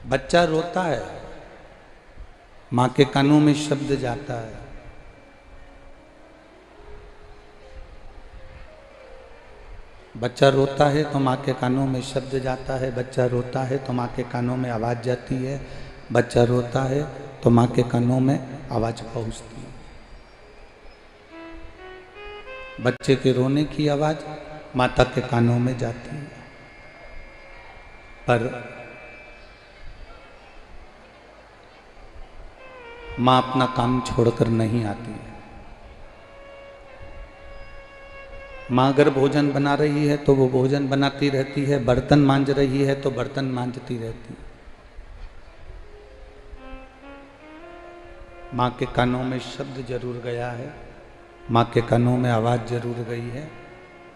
बच्चा रोता है, माँ के कानों में शब्द जाता है, बच्चा रोता है तो माँ के कानों में शब्द जाता है, बच्चा रोता है तो माँ के कानों में आवाज़ जाती है, बच्चा रोता है तो माँ के कानों में आवाज़ पहुँचती है। बच्चे के रोने की आवाज़ माता के कानों में जाती है, पर माँ अपना काम छोड़कर नहीं आती है। माँ अगर भोजन बना रही है तो वो भोजन बनाती रहती है, बर्तन मांज रही है तो बर्तन मांजती रहती है। माँ के कानों में शब्द जरूर गया है, माँ के कानों में आवाज़ जरूर गई है,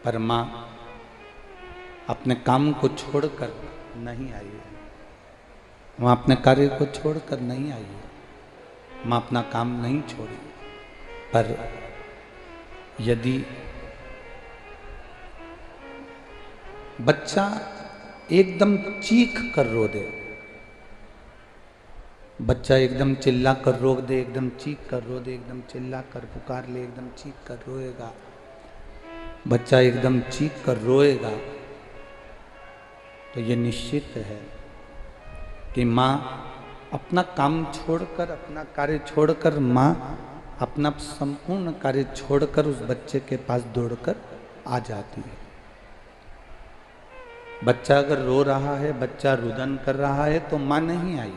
पर माँ अपने काम को छोड़कर नहीं आई है। माँ अपने कार्य को छोड़कर नहीं आई है, माँ अपना काम नहीं छोड़ी। पर यदि बच्चा एकदम चीख कर रो दे, बच्चा एकदम चिल्ला कर रो दे, एकदम चीख कर रो दे, एकदम चिल्ला कर पुकार ले, एकदम चीख कर रोएगा, बच्चा एकदम चीख कर रोएगा, तो ये निश्चित है कि माँ अपना काम छोड़कर, अपना कार्य छोड़कर, माँ अपना संपूर्ण कार्य छोड़कर उस बच्चे के पास दौड़कर आ जाती है। बच्चा अगर रो रहा है, बच्चा रुदन कर रहा है तो माँ नहीं आई,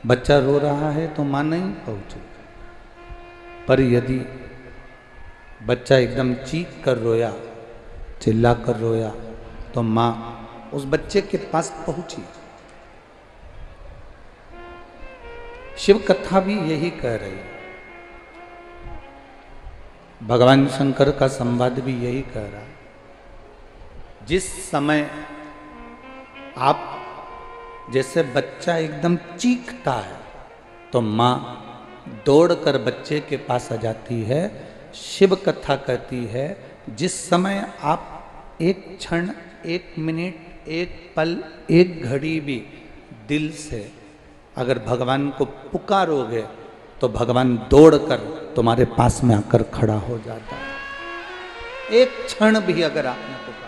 बच्चा रो रहा है तो माँ नहीं पहुंची। पर यदि बच्चा एकदम चीख कर रोया, चिल्ला कर रोया, तो माँ उस बच्चे के पास पहुंची। शिव कथा भी यही कह रही है, भगवान शंकर का संवाद भी यही कह रहा है। जिस समय आप, जैसे बच्चा एकदम चीखता है तो माँ दौड़कर बच्चे के पास आ जाती है। शिव कथा कहती है, जिस समय आप एक क्षण, एक मिनट, एक पल, एक घड़ी भी दिल से अगर भगवान को पुकारोगे तो भगवान दौड़कर तुम्हारे पास में आकर खड़ा हो जाता है। एक क्षण भी अगर आपने पुकारा,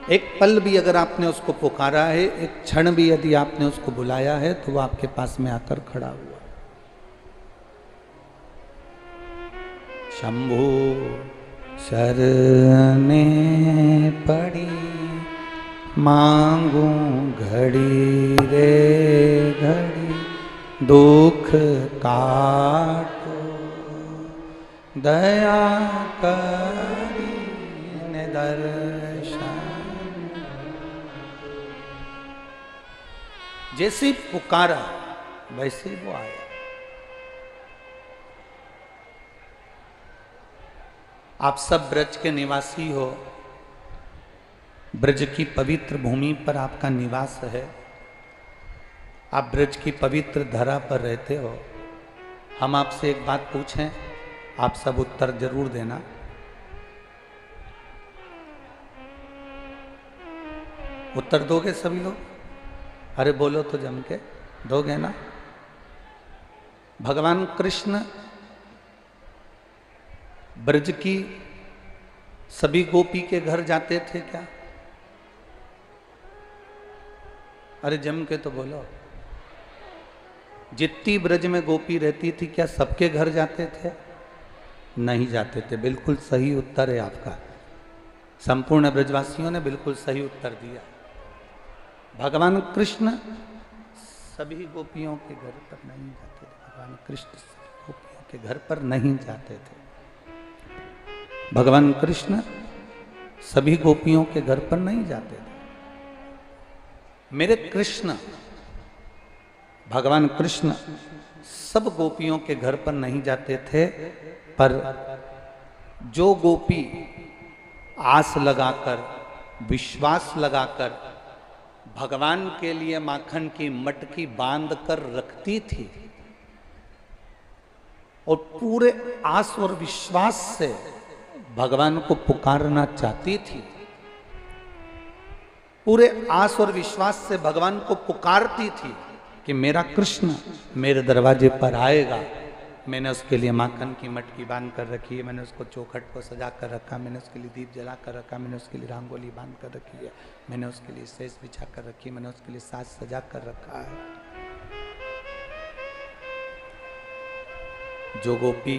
एक पल भी अगर आपने उसको पुकारा है, एक क्षण भी यदि आपने उसको बुलाया है, तो वो आपके पास में आकर खड़ा हुआ। शंभु शरणे पड़ी मांगू घड़ी रे घड़ी, दुख काटो दया करी दर्शन। जैसे ही पुकारा वैसे ही वो आया। आप सब ब्रज के निवासी हो, ब्रज की पवित्र भूमि पर आपका निवास है, आप ब्रज की पवित्र धरा पर रहते हो। हम आपसे एक बात पूछें, आप सब उत्तर जरूर देना। उत्तर दोगे सभी लोग? अरे बोलो तो जम के, दोगे ना? भगवान कृष्ण ब्रज की सभी गोपी के घर जाते थे क्या? अरे जम के तो बोलो। जितनी ब्रज में गोपी रहती थी, क्या सबके घर जाते थे? नहीं जाते थे। बिल्कुल सही उत्तर है आपका। संपूर्ण ब्रजवासियों ने बिल्कुल सही उत्तर दिया। भगवान कृष्ण सभी गोपियों के घर पर नहीं जाते थे। भगवान कृष्ण सभी गोपियों के घर पर नहीं जाते थे। भगवान कृष्ण सभी गोपियों के घर पर नहीं जाते थे। मेरे कृष्ण, भगवान कृष्ण सब गोपियों के घर पर नहीं जाते थे, पर जो गोपी आस लगाकर, विश्वास लगाकर भगवान के लिए माखन की मटकी बांध कर रखती थी और पूरे आस और विश्वास से भगवान को पुकारना चाहती थी, पूरे आस और विश्वास से भगवान को पुकारती थी कि मेरा कृष्ण मेरे दरवाजे पर आएगा। मैंने उसके लिए माखन की मटकी बांध कर रखी है, मैंने उसको चौखट को सजा कर रखा, मैंने उसके लिए दीप जला कर रखा, मैंने उसके लिए रंगोली बांध कर रखी है, मैंने उसके लिए सेज बिछा कर रखी है, मैंने उसके लिए साज सजा कर रखा है। जो गोपी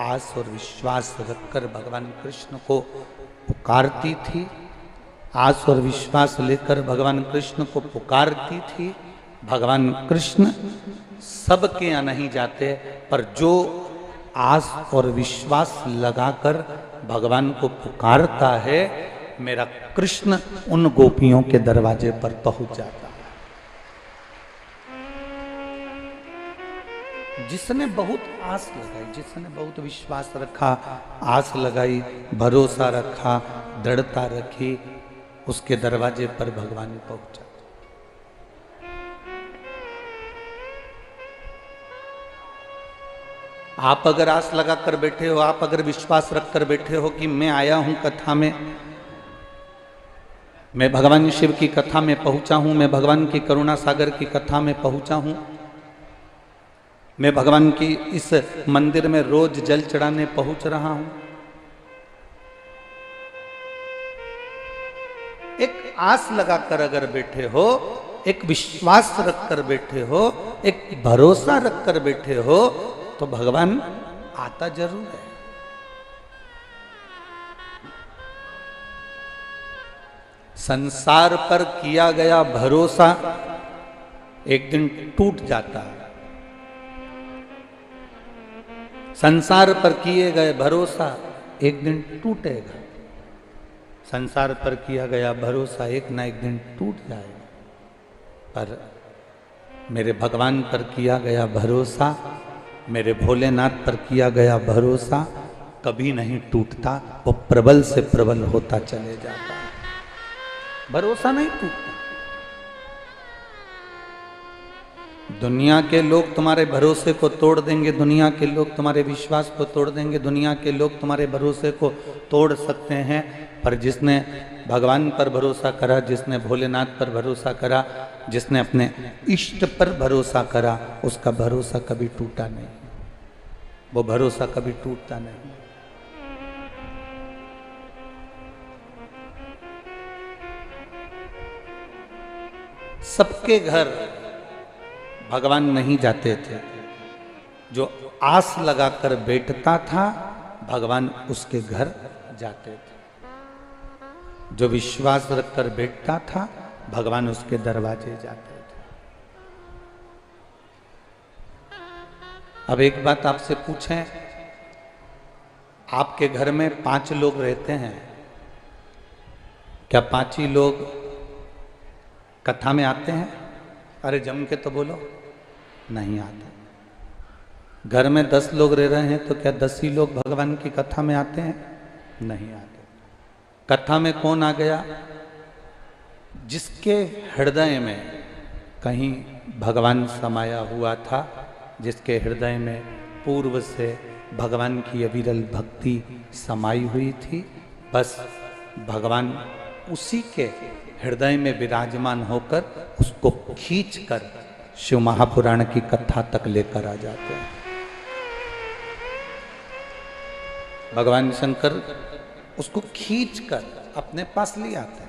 आस और विश्वास रखकर भगवान कृष्ण को पुकारती थी, आस और विश्वास लेकर भगवान कृष्ण को पुकारती थी, भगवान कृष्ण सबके यहाँ नहीं जाते, पर जो आस और विश्वास लगाकर भगवान को पुकारता है, मेरा कृष्ण उन गोपियों के दरवाजे पर पहुंच जाता है। जिसने बहुत आस लगाई, जिसने बहुत विश्वास रखा, आस लगाई, भरोसा रखा, दृढ़ता रखी, उसके दरवाजे पर भगवान पहुंचा। आप अगर आस लगा कर बैठे हो, आप अगर विश्वास रख कर बैठे हो कि मैं आया हूं कथा में, मैं भगवान शिव की कथा में पहुंचा हूं, मैं भगवान की करुणा सागर की कथा में पहुंचा हूं, मैं भगवान की इस मंदिर में रोज जल चढ़ाने पहुंच रहा हूं, एक आस लगाकर अगर बैठे हो, एक विश्वास रखकर बैठे हो, एक भरोसा रखकर बैठे हो, तो भगवान आता जरूर है। संसार पर किया गया भरोसा एक दिन टूट जाता है। संसार पर किए गए भरोसा एक दिन टूटेगा। संसार पर किया गया भरोसा एक ना एक दिन टूट जाएगा, पर मेरे भगवान पर किया गया भरोसा, मेरे भोलेनाथ पर किया गया भरोसा कभी नहीं टूटता, वो प्रबल से प्रबल होता चले जाता है। भरोसा नहीं टूटता। दुनिया के लोग तुम्हारे भरोसे को तोड़ देंगे, दुनिया के लोग तुम्हारे विश्वास को तोड़ देंगे, दुनिया के लोग तुम्हारे भरोसे को तोड़ सकते हैं, पर जिसने भगवान पर भरोसा करा, जिसने भोलेनाथ पर भरोसा करा, जिसने अपने इष्ट पर भरोसा करा, उसका भरोसा कभी टूटा नहीं, वो भरोसा कभी टूटता नहीं। सबके घर भगवान नहीं जाते थे। जो आस लगाकर बैठता था, भगवान उसके घर जाते थे। जो विश्वास रखकर बैठता था, भगवान उसके दरवाजे जाते थे। अब एक बात आपसे पूछें, आपके घर में 5 लोग रहते हैं, क्या 5 ही लोग कथा में आते हैं? अरे जम के तो बोलो, नहीं आते। घर में 10 लोग रह रहे हैं, तो क्या 10 ही लोग भगवान की कथा में आते हैं? नहीं आते। कथा में कौन आ गया? जिसके हृदय में कहीं भगवान समाया हुआ था, जिसके हृदय में पूर्व से भगवान की अविरल भक्ति समाई हुई थी, बस भगवान उसी के हृदय में विराजमान होकर उसको खींचकर शिव महापुराण की कथा तक लेकर आ जाते हैं। भगवान शंकर उसको खींचकर अपने पास ले आते हैं।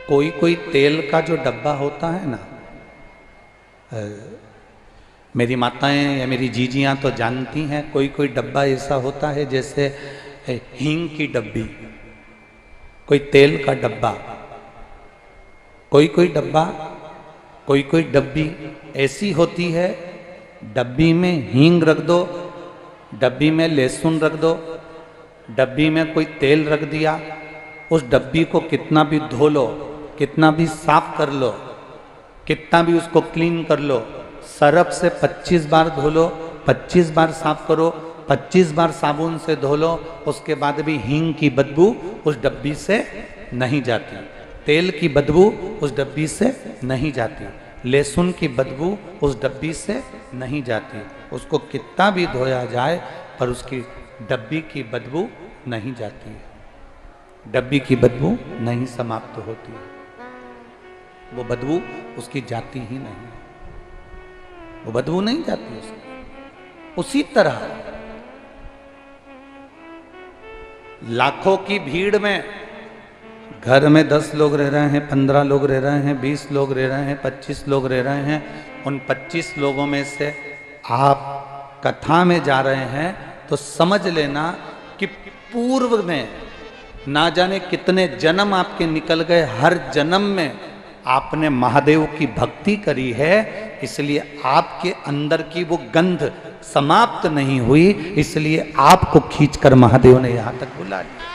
कोई कोई तेल का जो डब्बा होता है ना, मेरी माताएं या मेरी जीजियां तो जानती हैं, कोई कोई डब्बा ऐसा होता है जैसे हींग की डब्बी, कोई तेल का डब्बा, कोई कोई डब्बा, कोई कोई डब्बी ऐसी होती है, डब्बी में हींग रख दो, डब्बी में लहसुन रख दो, डब्बी में कोई तेल रख दिया, उस डब्बी को कितना भी धो लो, कितना भी साफ कर लो, कितना भी उसको क्लीन कर लो, सरफ से 25 बार धो लो, 25 बार साफ करो, 25 बार साबुन से धो लो, उसके बाद भी हींग की बदबू उस डब्बी से नहीं जाती, तेल की बदबू उस डब्बी से नहीं जाती, लहसुन की बदबू उस डब्बी से नहीं जाती। उसको कितना भी धोया जाए, पर उसकी डब्बी की बदबू नहीं जाती है, डब्बी की बदबू नहीं समाप्त होती है, वो बदबू उसकी जाती ही नहीं, वो बदबू नहीं जाती उसकी। उसी तरह लाखों की भीड़ में घर में 10 लोग रह रहे हैं, 15 लोग रह रहे हैं, 20 लोग रह रहे हैं, 25 लोग रह रहे हैं, उन 25 लोगों में से आप कथा में जा रहे हैं तो समझ लेना कि पूर्व में ना जाने कितने जन्म आपके निकल गए, हर जन्म में आपने महादेव की भक्ति करी है, इसलिए आपके अंदर की वो गंध समाप्त नहीं हुई, इसलिए आपको खींचकर महादेव ने यहां तक बुला लिया।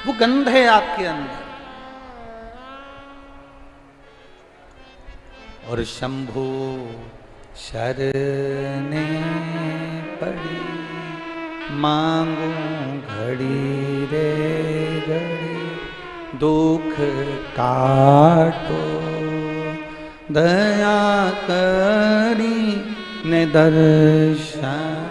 वो गंध है आपके अंदर। और शंभु शरणे पड़ी मांगू घड़ी रे घड़ी, दुख काटो दया करी ने दर्शन।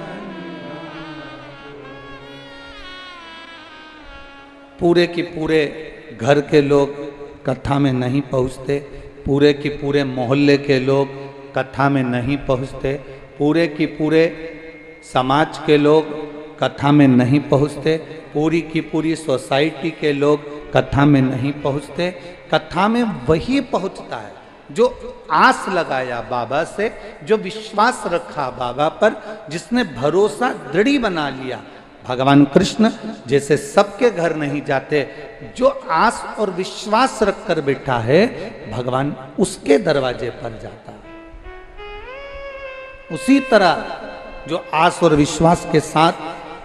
पूरे के पूरे घर के लोग कथा में नहीं पहुँचते, पूरे के पूरे मोहल्ले के लोग कथा में नहीं पहुँचते, पूरे की पूरे समाज के लोग कथा में नहीं पहुँचते, पूरी की पूरी सोसाइटी के लोग कथा में नहीं पहुँचते। कथा में वही पहुँचता है जो आस लगाया बाबा से, जो विश्वास रखा बाबा पर, जिसने भरोसा दृढ़ बना लिया। भगवान कृष्ण जैसे सबके घर नहीं जाते, जो आस और विश्वास रखकर बैठा है भगवान उसके दरवाजे पर जाता है। उसी तरह जो आस और विश्वास के साथ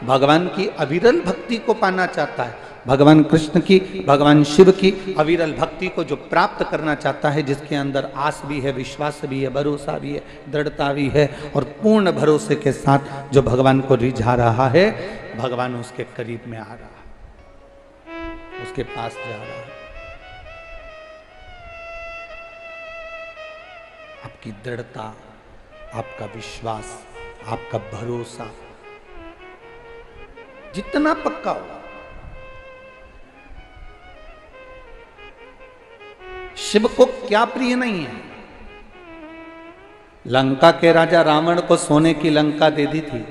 भगवान की अविरल भक्ति को पाना चाहता है, भगवान कृष्ण की, भगवान शिव की अविरल भक्ति को जो प्राप्त करना चाहता है, जिसके अंदर आस भी है, विश्वास भी है, भरोसा भी है, दृढ़ता भी है, और पूर्ण भरोसे के साथ जो भगवान को रिझा रहा है, भगवान उसके करीब में आ रहा है, उसके पास जा रहा है। आपकी दृढ़ता, आपका विश्वास, आपका भरोसा जितना पक्का हो, शिव को क्या प्रिय नहीं है। लंका के राजा रावण को सोने की लंका दे दी थी,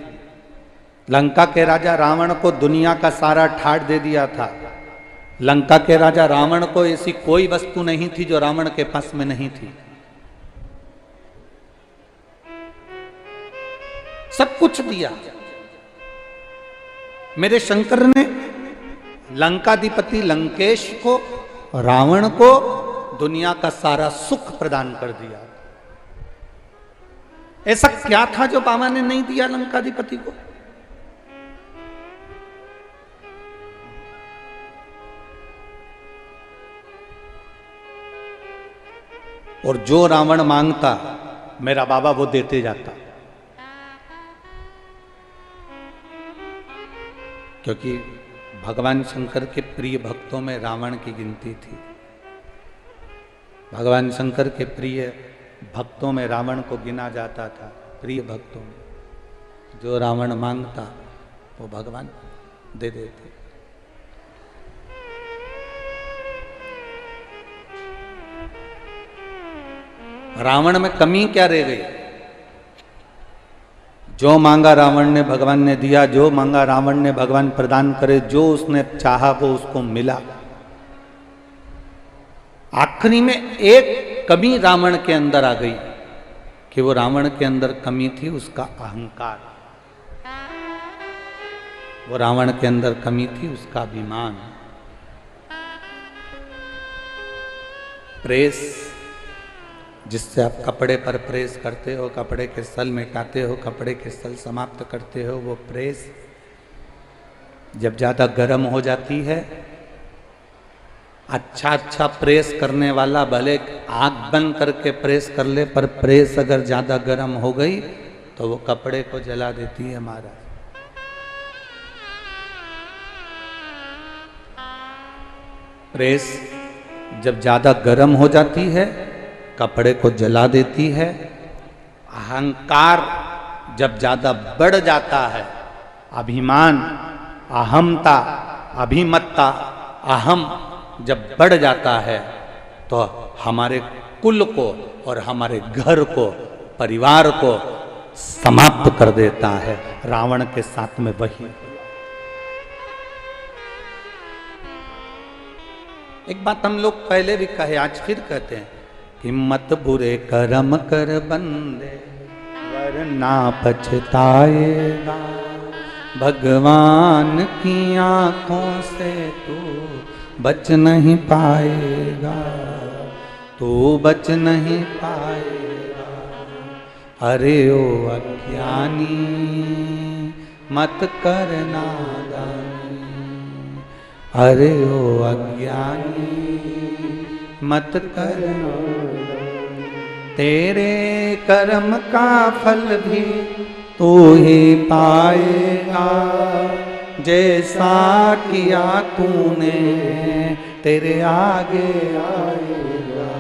लंका के राजा रावण को दुनिया का सारा ठाट दे दिया था, लंका के राजा रावण को ऐसी कोई वस्तु नहीं थी जो रावण के पास में नहीं थी। सब कुछ दिया। मेरे शंकर ने लंकाधिपति लंकेश को, रावण को दुनिया का सारा सुख प्रदान कर दिया। ऐसा क्या था जो बाबा ने नहीं दिया लंकाधिपति को? और जो रावण मांगता मेरा बाबा वो देते जाता, क्योंकि भगवान शंकर के प्रिय भक्तों में रावण की गिनती थी। भगवान शंकर के प्रिय भक्तों में रावण को गिना जाता था। प्रिय भक्तों में जो रावण मांगता वो भगवान दे देते। रावण में कमी क्या रह गई? जो मांगा रावण ने भगवान ने दिया, जो मांगा रावण ने भगवान प्रदान करे, जो उसने चाहा वो उसको मिला। आखिरी में एक कमी रावण के अंदर आ गई कि वो रावण के अंदर कमी थी उसका अहंकार, वो रावण के अंदर कमी थी उसका अभिमान। प्रेस, जिससे आप कपड़े पर प्रेस करते हो, कपड़े के सल मिटाते हो, कपड़े के सल समाप्त करते हो, वो प्रेस जब ज़्यादा गर्म हो जाती है, अच्छा प्रेस करने वाला भले आग बंद करके प्रेस कर ले, पर प्रेस अगर ज़्यादा गर्म हो गई तो वो कपड़े को जला देती है महाराज। प्रेस जब ज़्यादा गर्म हो जाती है कपड़े को जला देती है, अहंकार जब ज्यादा बढ़ जाता है, अभिमान, अहमता, अभिमत्ता, अहम जब बढ़ जाता है तो हमारे कुल को और हमारे घर को, परिवार को समाप्त कर देता है। रावण के साथ में वही। एक बात हम लोग पहले भी कहे, आज फिर कहते हैं कि मत बुरे कर्म कर बंदे वरना पछताएगा, भगवान की आंखों से तू बच नहीं पाएगा, तू बच नहीं पाएगा। अरे ओ अज्ञानी मत कर नादानी, अरे ओ अज्ञानी मत कर नादानी। तेरे कर्म का फल भी तू ही पाएगा, जैसा किया तूने तेरे आगे आएगा।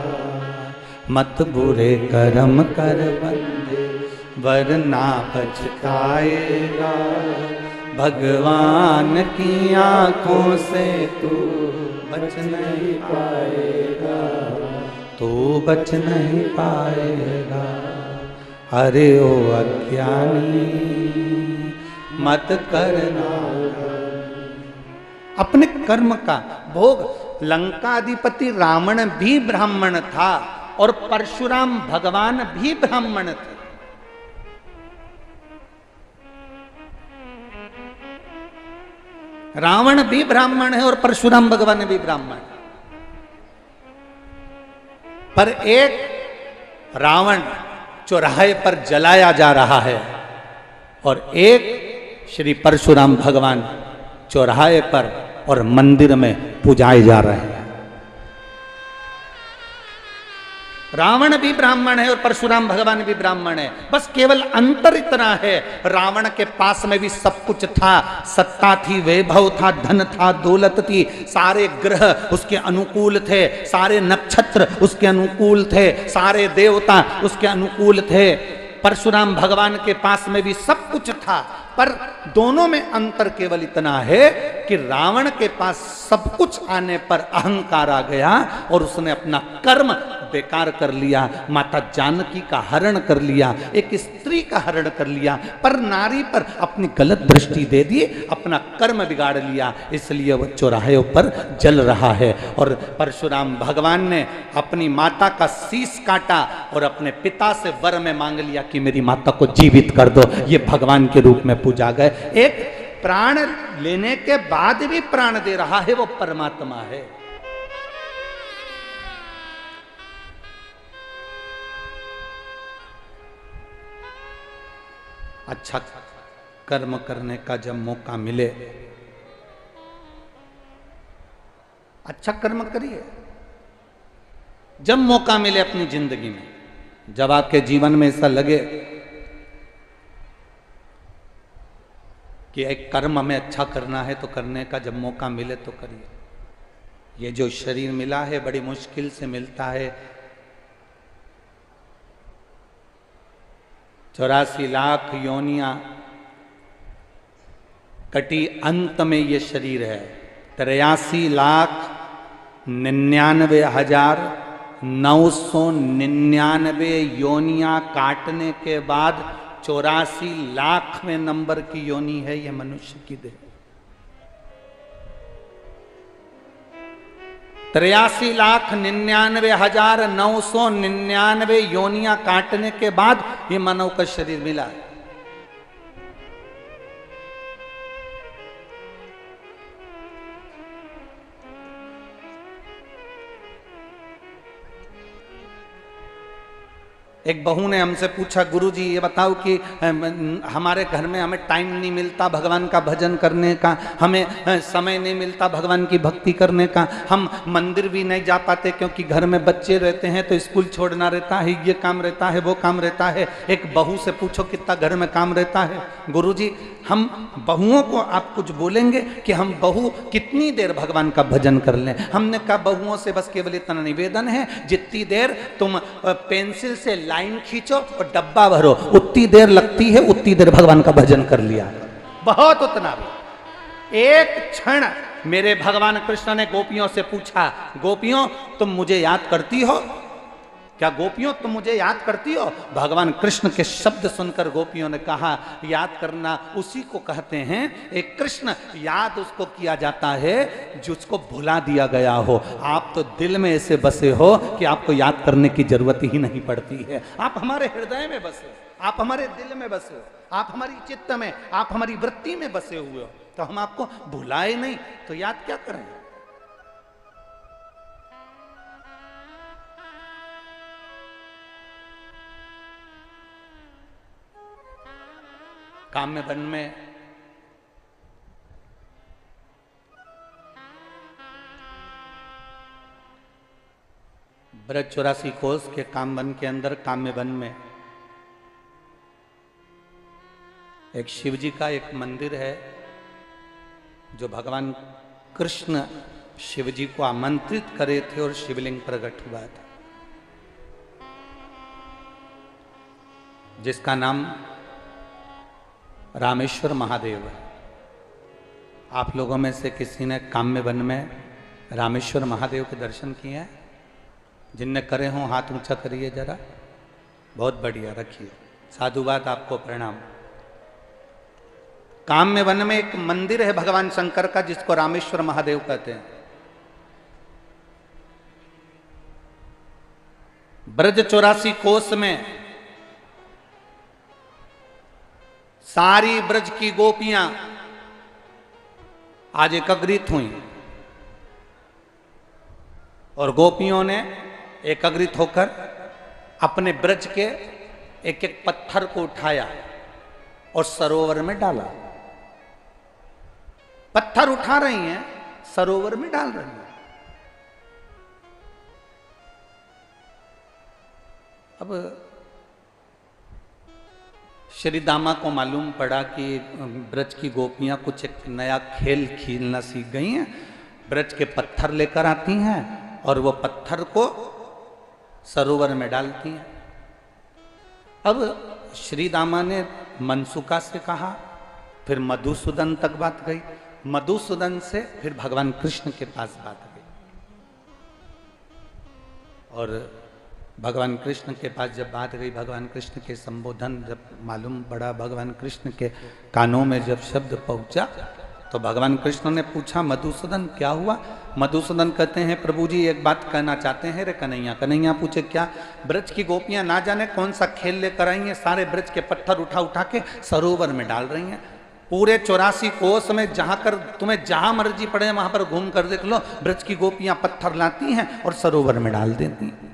मत बुरे कर्म कर बंदे वरना पछताएगा, भगवान की आंखों से तू बच नहीं पाएगा, तू बच नहीं पाएगा। अरे ओ अज्ञानी मत करना। अपने कर्म का भोग। लंकाधिपति रावण भी ब्राह्मण था और परशुराम भगवान भी ब्राह्मण थे। रावण भी ब्राह्मण है और परशुराम भगवान भी ब्राह्मण। पर एक रावण चौराहे पर जलाया जा रहा है और एक श्री परशुराम भगवान चौराहे पर और मंदिर में पूजाए जा रहे हैं। रावण भी ब्राह्मण है और परशुराम भगवान भी ब्राह्मण है। बस केवल अंतर इतना है, रावण के पास में भी सब कुछ था, सत्ता थी, वैभव था, धन था, दौलत थी, सारे ग्रह उसके अनुकूल थे, सारे नक्षत्र उसके अनुकूल थे, सारे देवता उसके अनुकूल थे। परशुराम भगवान के पास में भी सब कुछ था, पर दोनों में अंतर केवल इतना है कि रावण के पास सब कुछ आने पर अहंकार आ गया और उसने अपना कर्म बेकार कर लिया, माता जानकी का हरण कर लिया, एक स्त्री का हरण कर लिया, पर नारी पर अपनी गलत दृष्टि दे दी, अपना कर्म बिगाड़ लिया, इसलिए वह चौराहे पर जल रहा है। और परशुराम भगवान ने अपनी माता का शीश काटा और अपने पिता से वर में मांग लिया कि मेरी माता को जीवित कर दो। ये भगवान के रूप में पूजा गए। एक प्राण लेने के बाद भी प्राण दे रहा है वो परमात्मा है। अच्छा कर्म करने का जब मौका मिले, अच्छा कर्म करिए। जब मौका मिले अपनी जिंदगी में, जब आपके जीवन में ऐसा लगे कि एक कर्म हमें अच्छा करना है तो करने का जब मौका मिले तो करिए। ये जो शरीर मिला है बड़ी मुश्किल से मिलता है। 84 लाख योनियां कटी, अंत में ये शरीर है। 83,99,999 योनियां काटने के बाद 84 लाखवें नंबर की योनि है यह मनुष्य की देह। 83,99,999 योनियां काटने के बाद ये मानव का शरीर मिला है। एक बहू ने हमसे पूछा, गुरुजी ये बताओ कि हमारे घर में हमें टाइम नहीं मिलता भगवान का भजन करने का, हमें समय नहीं मिलता भगवान की भक्ति करने का, हम मंदिर भी नहीं जा पाते क्योंकि घर में बच्चे रहते हैं तो स्कूल छोड़ना रहता है, ये काम रहता है, वो काम रहता है। एक बहू से पूछो कितना घर में काम रहता है। गुरुजी हम बहुओं को आप कुछ बोलेंगे कि हम बहू कितनी देर भगवान का भजन कर लें। हमने कहा बहुओं से बस केवल इतना निवेदन है, जितनी देर तुम पेंसिल से लाइन खींचो और डब्बा भरो, उतनी देर लगती है, उतनी देर भगवान का भजन कर लिया, बहुत उतना भी। एक क्षण मेरे भगवान कृष्ण ने गोपियों से पूछा, गोपियों तुम मुझे याद करती हो क्या? गोपियों तुम मुझे याद करती हो? भगवान कृष्ण के शब्द सुनकर गोपियों ने कहा, याद करना उसी को कहते हैं, एक कृष्ण याद उसको किया जाता है जिसको भुला दिया गया हो। आप तो दिल में ऐसे बसे हो कि आपको याद करने की जरूरत ही नहीं पड़ती है। आप हमारे हृदय में बसे हो, आप हमारे दिल में बसे हो, आप हमारी चित्त में, आप हमारी वृत्ति में बसे हुए हो, तो हम आपको भुलाए नहीं तो याद क्या करें? काम्य वन में ब्रज 84 कोस के काम वन के अंदर काम्य वन में एक शिव जी का एक मंदिर है, जो भगवान कृष्ण शिव जी को आमंत्रित करे थे और शिवलिंग प्रकट हुआ था, जिसका नाम रामेश्वर महादेव है। आप लोगों में से किसी ने काम्य वन में रामेश्वर महादेव के दर्शन किए हैं? जिनने करे हों हाथ ऊंचा करिए जरा। बहुत बढ़िया, रखिए, साधुवाद, आपको प्रणाम। काम्य वन में एक मंदिर है भगवान शंकर का, जिसको रामेश्वर महादेव कहते हैं। ब्रज 84 कोस में सारी ब्रज की गोपियां आज एकत्रित हुई और गोपियों ने एकत्रित होकर अपने ब्रज के एक एक पत्थर को उठाया और सरोवर में डाला। पत्थर उठा रही हैं, सरोवर में डाल रही हैं। अब श्री दामा को मालूम पड़ा कि ब्रज की गोपियां कुछ एक नया खेल खेलना सीख गई हैं। ब्रज के पत्थर लेकर आती हैं और वो पत्थर को सरोवर में डालती हैं। अब श्री दामा ने मनसुका से कहा, फिर मधुसूदन तक बात गई, मधुसूदन से फिर भगवान कृष्ण के पास बात गई, और भगवान कृष्ण के पास जब बात गई, भगवान कृष्ण के संबोधन जब मालूम पड़ा, भगवान कृष्ण के कानों में जब शब्द पहुंचा, तो भगवान कृष्ण ने पूछा, मधुसूदन क्या हुआ? मधुसूदन कहते हैं, प्रभु जी एक बात कहना चाहते हैं रे कन्हैया। कन्हैया पूछे, क्या? ब्रज की गोपियां ना जाने कौन सा खेल लेकर आई हैं, सारे ब्रज के पत्थर उठा उठा के सरोवर में डाल रही हैं। पूरे 84 कोस में जहां कर तुम्हें जहां मर्जी पड़े वहां पर घूम कर देख लो, ब्रज की गोपियां पत्थर लाती हैं और सरोवर में डाल देती हैं।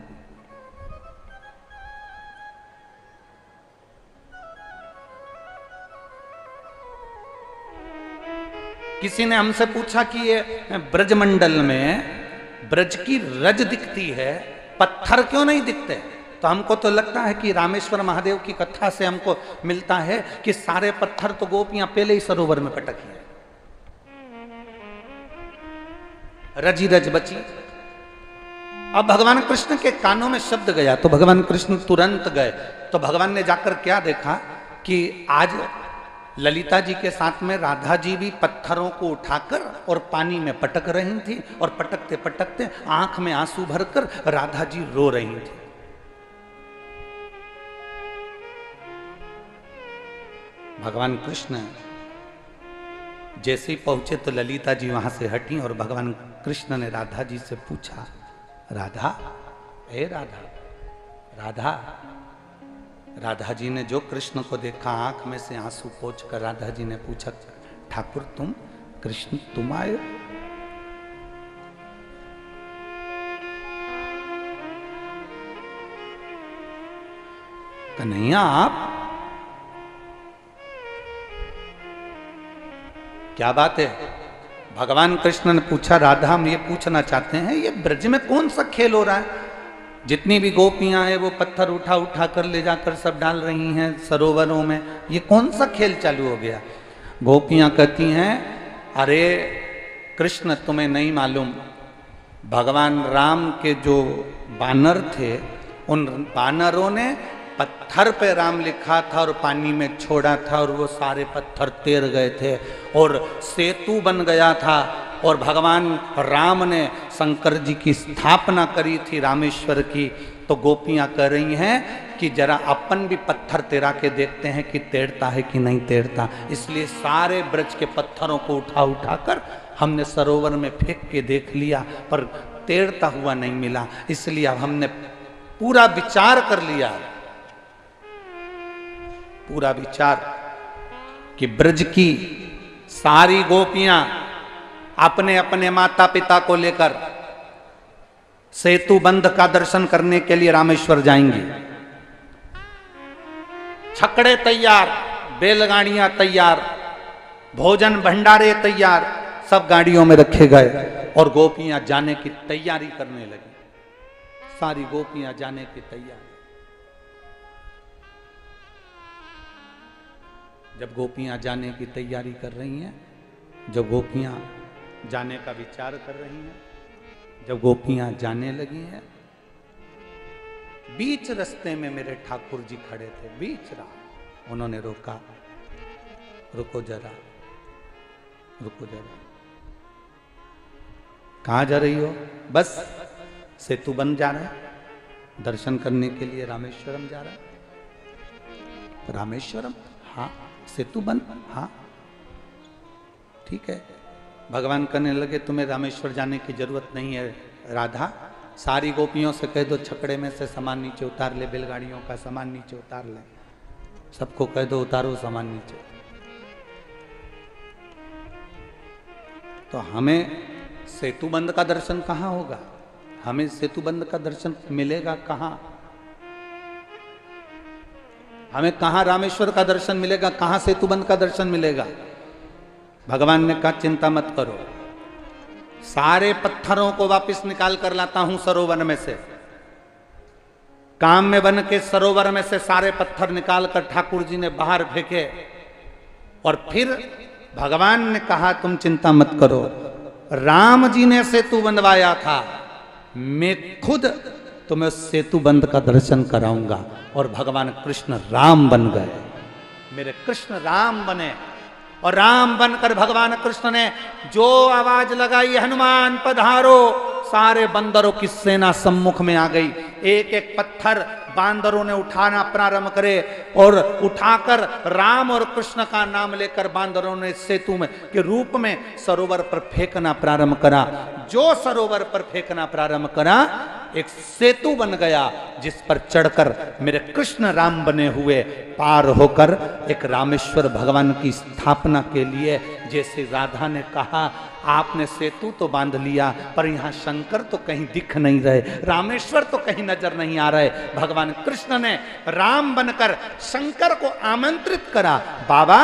किसी ने हमसे पूछा कि ये ब्रजमंडल में ब्रज की रज दिखती है, पत्थर क्यों नहीं दिखते? तो हमको तो लगता है कि रामेश्वर महादेव की कथा से हमको मिलता है कि सारे पत्थर तो गोपियां पहले ही सरोवर में पटकी है, रजी रज बची। अब भगवान कृष्ण के कानों में शब्द गया तो भगवान कृष्ण तुरंत गए। तो भगवान ने जाकर क्या देखा कि आज ललिता जी के साथ में राधा जी भी पत्थरों को उठाकर और पानी में पटक रही थी, और पटकते पटकते आंख में आंसू भरकर राधा जी रो रही थी। भगवान कृष्ण जैसे ही पहुंचे तो ललिता जी वहां से हटी और भगवान कृष्ण ने राधा जी से पूछा, राधा, ए राधा, राधा। राधा जी ने जो कृष्ण को देखा, आंख में से आंसू पोंछकर राधा जी ने पूछा, ठाकुर तुम, कृष्ण तुम आए? कन्हैया आप? क्या बात है? भगवान कृष्ण ने पूछा, राधा हम ये पूछना चाहते हैं, ये ब्रज में कौन सा खेल हो रहा है? जितनी भी गोपियां हैं वो पत्थर उठा उठा कर ले जाकर सब डाल रही हैं सरोवरों में, ये कौन सा खेल चालू हो गया? गोपियां कहती हैं, अरे कृष्ण तुम्हें नहीं मालूम, भगवान राम के जो बानर थे उन वानरों ने पत्थर पे राम लिखा था और पानी में छोड़ा था और वो सारे पत्थर तैर गए थे और सेतु बन गया था। और भगवान राम ने शंकर जी की स्थापना करी थी रामेश्वर की। तो गोपियां कह रही हैं कि जरा अपन भी पत्थर तैरा के देखते हैं कि तैरता है कि नहीं तैरता। इसलिए सारे ब्रज के पत्थरों को उठा उठा कर हमने सरोवर में फेंक के देख लिया, पर तैरता हुआ नहीं मिला। इसलिए अब हमने पूरा विचार कर लिया, पूरा विचार कि ब्रज की सारी गोपियां अपने अपने माता पिता को लेकर सेतु बंध का दर्शन करने के लिए रामेश्वर जाएंगी। छकड़े तैयार, बैलगाड़ियां तैयार, भोजन भंडारे तैयार, सब गाड़ियों में रखे गए और गोपियां जाने की तैयारी करने लगी। सारी गोपियां जाने की तैयारी। जब गोपियां जाने की तैयारी कर रही हैं, जब गोपियां जाने का विचार कर रही हैं, जब गोपियां जाने लगी हैं, बीच रास्ते में मेरे ठाकुर जी खड़े थे, बीच राह। उन्होंने रोका, रुको जरा, रुको जरा, कहां जा रही हो? बस सेतु बन जा रहा है, दर्शन करने के लिए रामेश्वरम जा रहा है। रामेश्वरम? हाँ। सेतु बन? हाँ ठीक है। भगवान कहने लगे तुम्हें रामेश्वर जाने की जरूरत नहीं है राधा, सारी गोपियों से कह दो छकड़े में से सामान नीचे उतार ले, बैलगाड़ियों का सामान नीचे उतार ले, सबको कह दो उतारो सामान नीचे। तो हमें सेतुबंध का दर्शन कहां होगा? हमें सेतुबंध का दर्शन मिलेगा कहां? हमें कहां रामेश्वर का दर्शन मिलेगा? कहां सेतुबंध का दर्शन मिलेगा? भगवान ने कहा चिंता मत करो, सारे पत्थरों को वापस निकाल कर लाता हूं सरोवर में से। काम में बन के सरोवर में से सारे पत्थर निकाल कर ठाकुर जी ने बाहर फेंके और फिर भगवान ने कहा तुम चिंता मत करो, राम जी ने सेतु बनवाया था, मैं खुद तुम्हें सेतु बंध का दर्शन कराऊंगा। और भगवान कृष्ण राम बन गए, मेरे कृष्ण राम बने। और राम बनकर भगवान कृष्ण ने जो आवाज लगाई, हनुमान पधारो, सारे बंदरों की सेना सम्मुख में आ गई। एक एक पत्थर बांदरों ने उठाना प्रारंभ करे और उठाकर राम और कृष्ण का नाम लेकर बांदरों ने सेतु में के रूप में सरोवर पर फेंकना प्रारंभ करा। जो सरोवर पर फेंकना प्रारंभ करा, एक सेतु बन गया जिस पर चढ़कर मेरे कृष्ण राम बने हुए पार होकर एक रामेश्वर भगवान की स्थापना के लिए। जैसे राधा ने कहा आपने सेतु तो बांध लिया पर यहाँ शंकर तो कहीं दिख नहीं रहे, रामेश्वर तो कहीं नजर नहीं आ रहे। भगवान कृष्ण ने राम बनकर शंकर को आमंत्रित करा, बाबा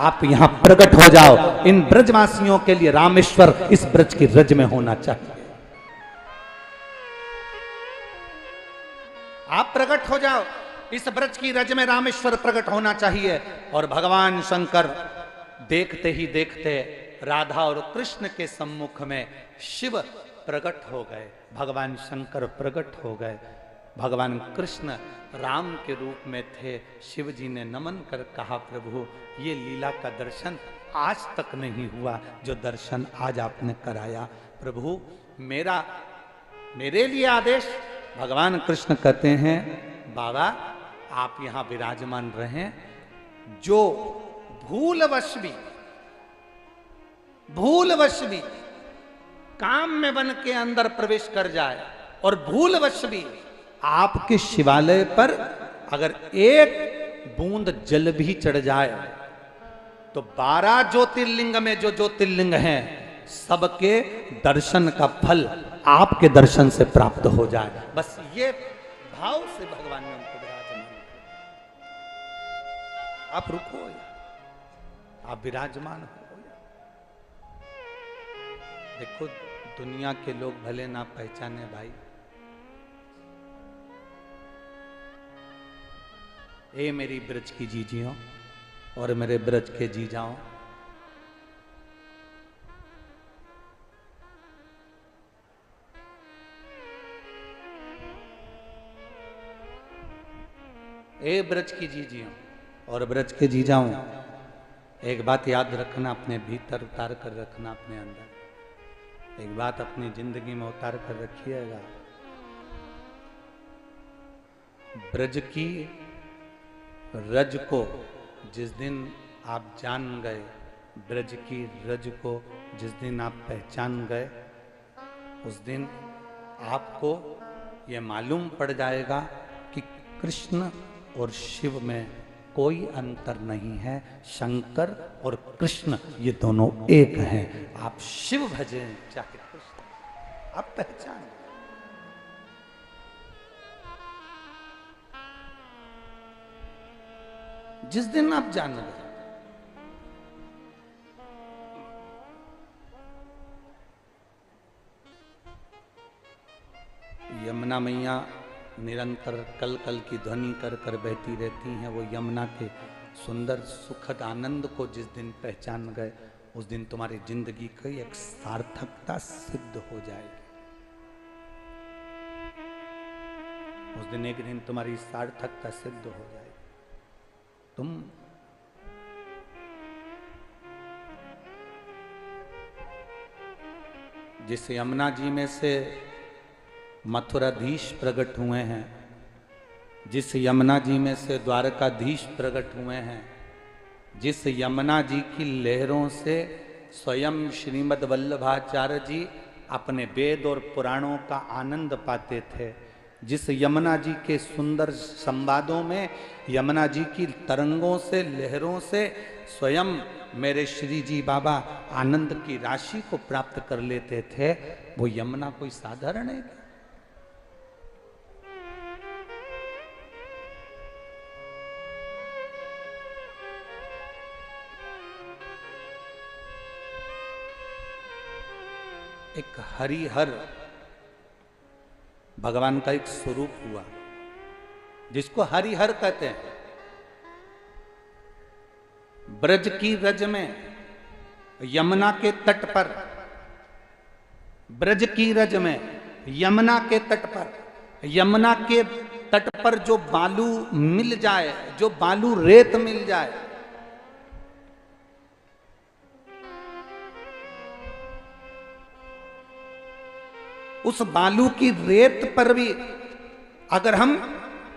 आप यहाँ प्रकट हो जाओ, इन ब्रजवासियों के लिए रामेश्वर इस ब्रज की रज में होना चाहिए, आप प्रकट हो जाओ, इस ब्रज की रज में रामेश्वर प्रकट होना चाहिए। और भगवान शंकर देखते ही देखते राधा और कृष्ण के सम्मुख में शिव प्रकट हो गए, भगवान शंकर प्रकट हो गए। भगवान कृष्ण राम के रूप में थे। शिव जी ने नमन कर कहा प्रभु ये लीला का दर्शन आज तक नहीं हुआ, जो दर्शन आज आपने कराया, प्रभु मेरे लिए आदेश। भगवान कृष्ण कहते हैं बाबा आप यहां विराजमान रहें, जो भूलवश भी काम में बन के अंदर प्रवेश कर जाए और भूलवश भी आपके शिवालय पर अगर एक बूंद जल भी चढ़ जाए तो 12 ज्योतिर्लिंग में जो ज्योतिर्लिंग हैं सबके दर्शन का फल आपके दर्शन से प्राप्त हो जाए। बस ये भाव से भगवान ने उनको विराजमान, आप रुको, आप विराजमान हो। देखो दुनिया के लोग भले ना पहचाने भाई, ए मेरी ब्रज की जीजियों और मेरे ब्रज के जीजाओं, ए ब्रज की जीजियों और ब्रज के जीजाओं, एक बात याद रखना, अपने भीतर उतार कर रखना, अपने अंदर एक बात अपनी जिंदगी में उतार कर रखिएगा। ब्रज की रज को जिस दिन आप जान गए, ब्रज की रज को जिस दिन आप पहचान गए, उस दिन आपको ये मालूम पड़ जाएगा कि कृष्ण और शिव में कोई अंतर नहीं है। शंकर और कृष्ण ये दोनों एक हैं। आप शिव भजें चाहे कृष्ण, आप पहचान। जिस दिन आप जान गए, यमुना मैया निरंतर कल कल की ध्वनि कर कर बहती रहती हैं। वो यमुना के सुंदर सुखद आनंद को जिस दिन पहचान गए, उस दिन तुम्हारी जिंदगी की एक सार्थकता सिद्ध हो जाएगी। उस दिन एक दिन तुम्हारी सार्थकता सिद्ध हो जाएगी। तुम जिस यमुना जी में से मथुराधीश प्रकट हुए हैं, जिस यमुना जी में से द्वारकाधीश प्रकट हुए हैं, जिस यमुना जी की लहरों से स्वयं श्रीमद् वल्लभाचार्य जी अपने वेद और पुराणों का आनंद पाते थे, जिस यमुना जी के सुंदर संवादों में यमुना जी की तरंगों से लहरों से स्वयं मेरे श्री जी बाबा आनंद की राशि को प्राप्त कर लेते थे, वो यमुना कोई साधारण है क्या? एक हरिहर भगवान का एक स्वरूप हुआ जिसको हरिहर कहते हैं। ब्रज की रज में यमुना के तट पर, ब्रज की रज में यमुना के तट पर, यमुना के तट पर जो बालू मिल जाए, जो बालू रेत मिल जाए, उस बालू की रेत पर भी अगर हम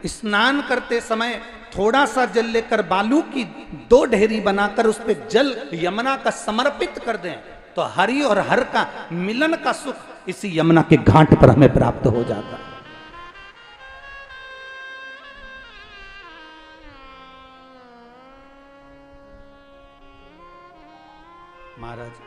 स्नान करते समय थोड़ा सा जल लेकर बालू की 2 ढेरी बनाकर उस पर जल यमुना का समर्पित कर दें, तो हरि और हर का मिलन का सुख इसी यमुना के घाट पर हमें प्राप्त हो जाता है। महाराज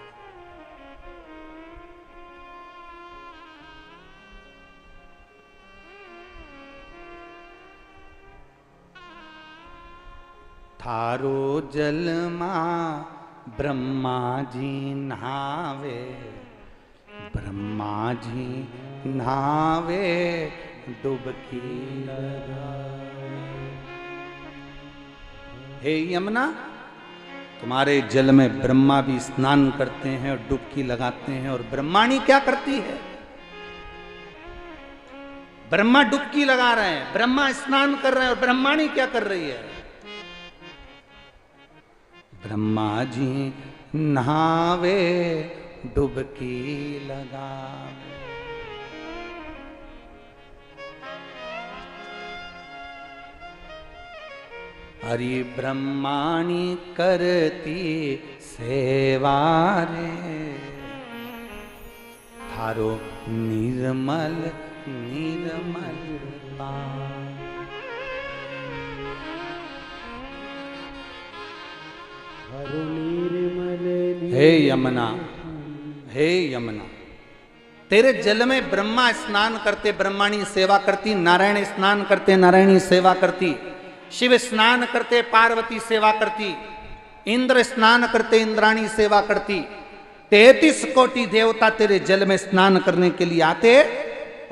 थारो जल मां ब्रह्मा जी नहावे, ब्रह्मा जी नहावे डुबकी लगावे। हे यमुना, तुम्हारे जल में ब्रह्मा भी स्नान करते हैं और डुबकी लगाते हैं। और ब्रह्माणी क्या करती है? ब्रह्मा डुबकी लगा रहे हैं, ब्रह्मा स्नान कर रहे हैं, और ब्रह्माणी क्या कर रही है? ब्रह्मा जी नहावे डुबकी लगावे। हरि ब्रह्माणी करती सेवा रे, थारो निर्मल निर्मल पार। हे यमुना, हे यमुना, तेरे जल में ब्रह्मा स्नान करते, ब्रह्माणी सेवा करती, नारायण स्नान करते, नारायणी सेवा करती, शिव स्नान करते, पार्वती सेवा करती, इंद्र स्नान करते, इंद्राणी सेवा करती। 33 कोटि देवता तेरे जल में स्नान करने के लिए आते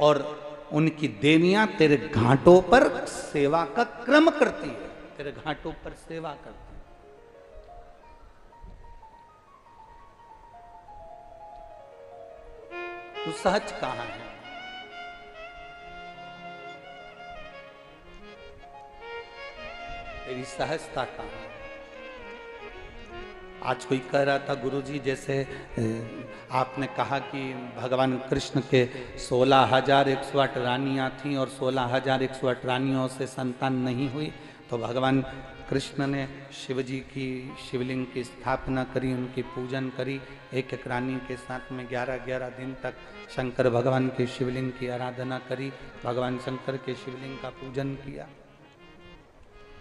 और उनकी देवियां तेरे घाटों पर सेवा का क्रम करती है, तेरे घाटों पर सेवा करती है। तो सहज कहां है? तेरी सहजता कहाँ है? आज कोई कह रहा था गुरुजी, जैसे आपने कहा कि भगवान कृष्ण के 16,108 रानियां थीं और 16,108 रानियों से संतान नहीं हुई, तो भगवान कृष्ण ने शिव जी की शिवलिंग की स्थापना करी, उनकी पूजन करी। एक एक रानी के साथ में 11-11 दिन तक शंकर भगवान के शिवलिंग की आराधना करी, भगवान शंकर के शिवलिंग का पूजन किया।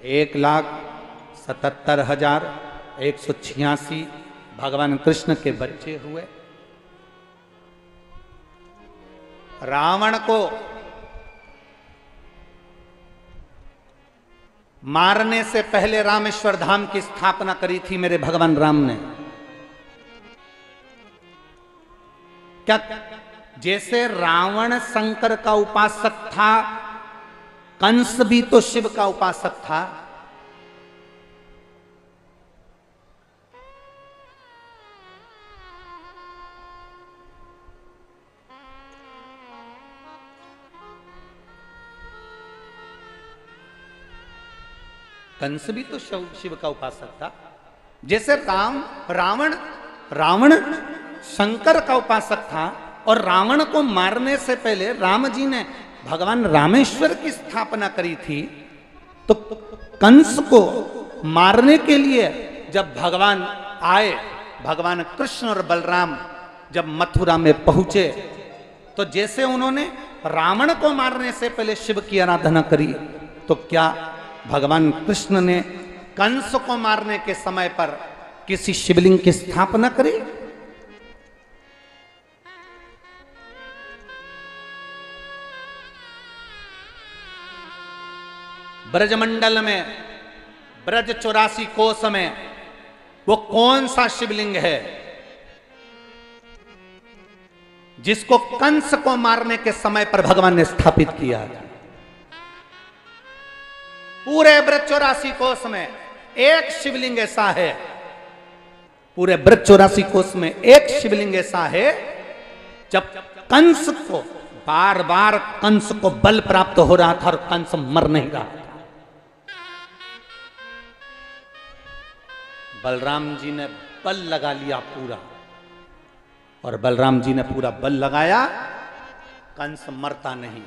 1,77,186 भगवान कृष्ण के बच्चे हुए। रावण को मारने से पहले रामेश्वर धाम की स्थापना करी थी मेरे भगवान राम ने। क्या जैसे रावण शंकर का उपासक था, कंस भी तो शिव का उपासक था। कंस भी तो शिव का उपासक था। जैसे रावण शंकर का उपासक था और रावण को मारने से पहले राम जी ने भगवान रामेश्वर की स्थापना करी थी, तो कंस को मारने के लिए जब भगवान आए, भगवान कृष्ण और बलराम जब मथुरा में पहुंचे, तो जैसे उन्होंने रावण को मारने से पहले शिव की आराधना करी, तो क्या भगवान कृष्ण ने कंस को मारने के समय पर किसी शिवलिंग की स्थापना करी? ब्रजमंडल में, ब्रज 84 कोस में वो कौन सा शिवलिंग है जिसको कंस को मारने के समय पर भगवान ने स्थापित किया था? पूरे ब्रज 84 कोस में एक शिवलिंग ऐसा है, पूरे ब्रज 84 कोस में एक शिवलिंग ऐसा है, जब कंस को बार बार कंस को बल प्राप्त हो रहा था और कंस मर नहीं रहा था। बलराम जी ने बल लगा लिया पूरा, और बलराम जी ने पूरा बल लगाया, कंस मरता नहीं।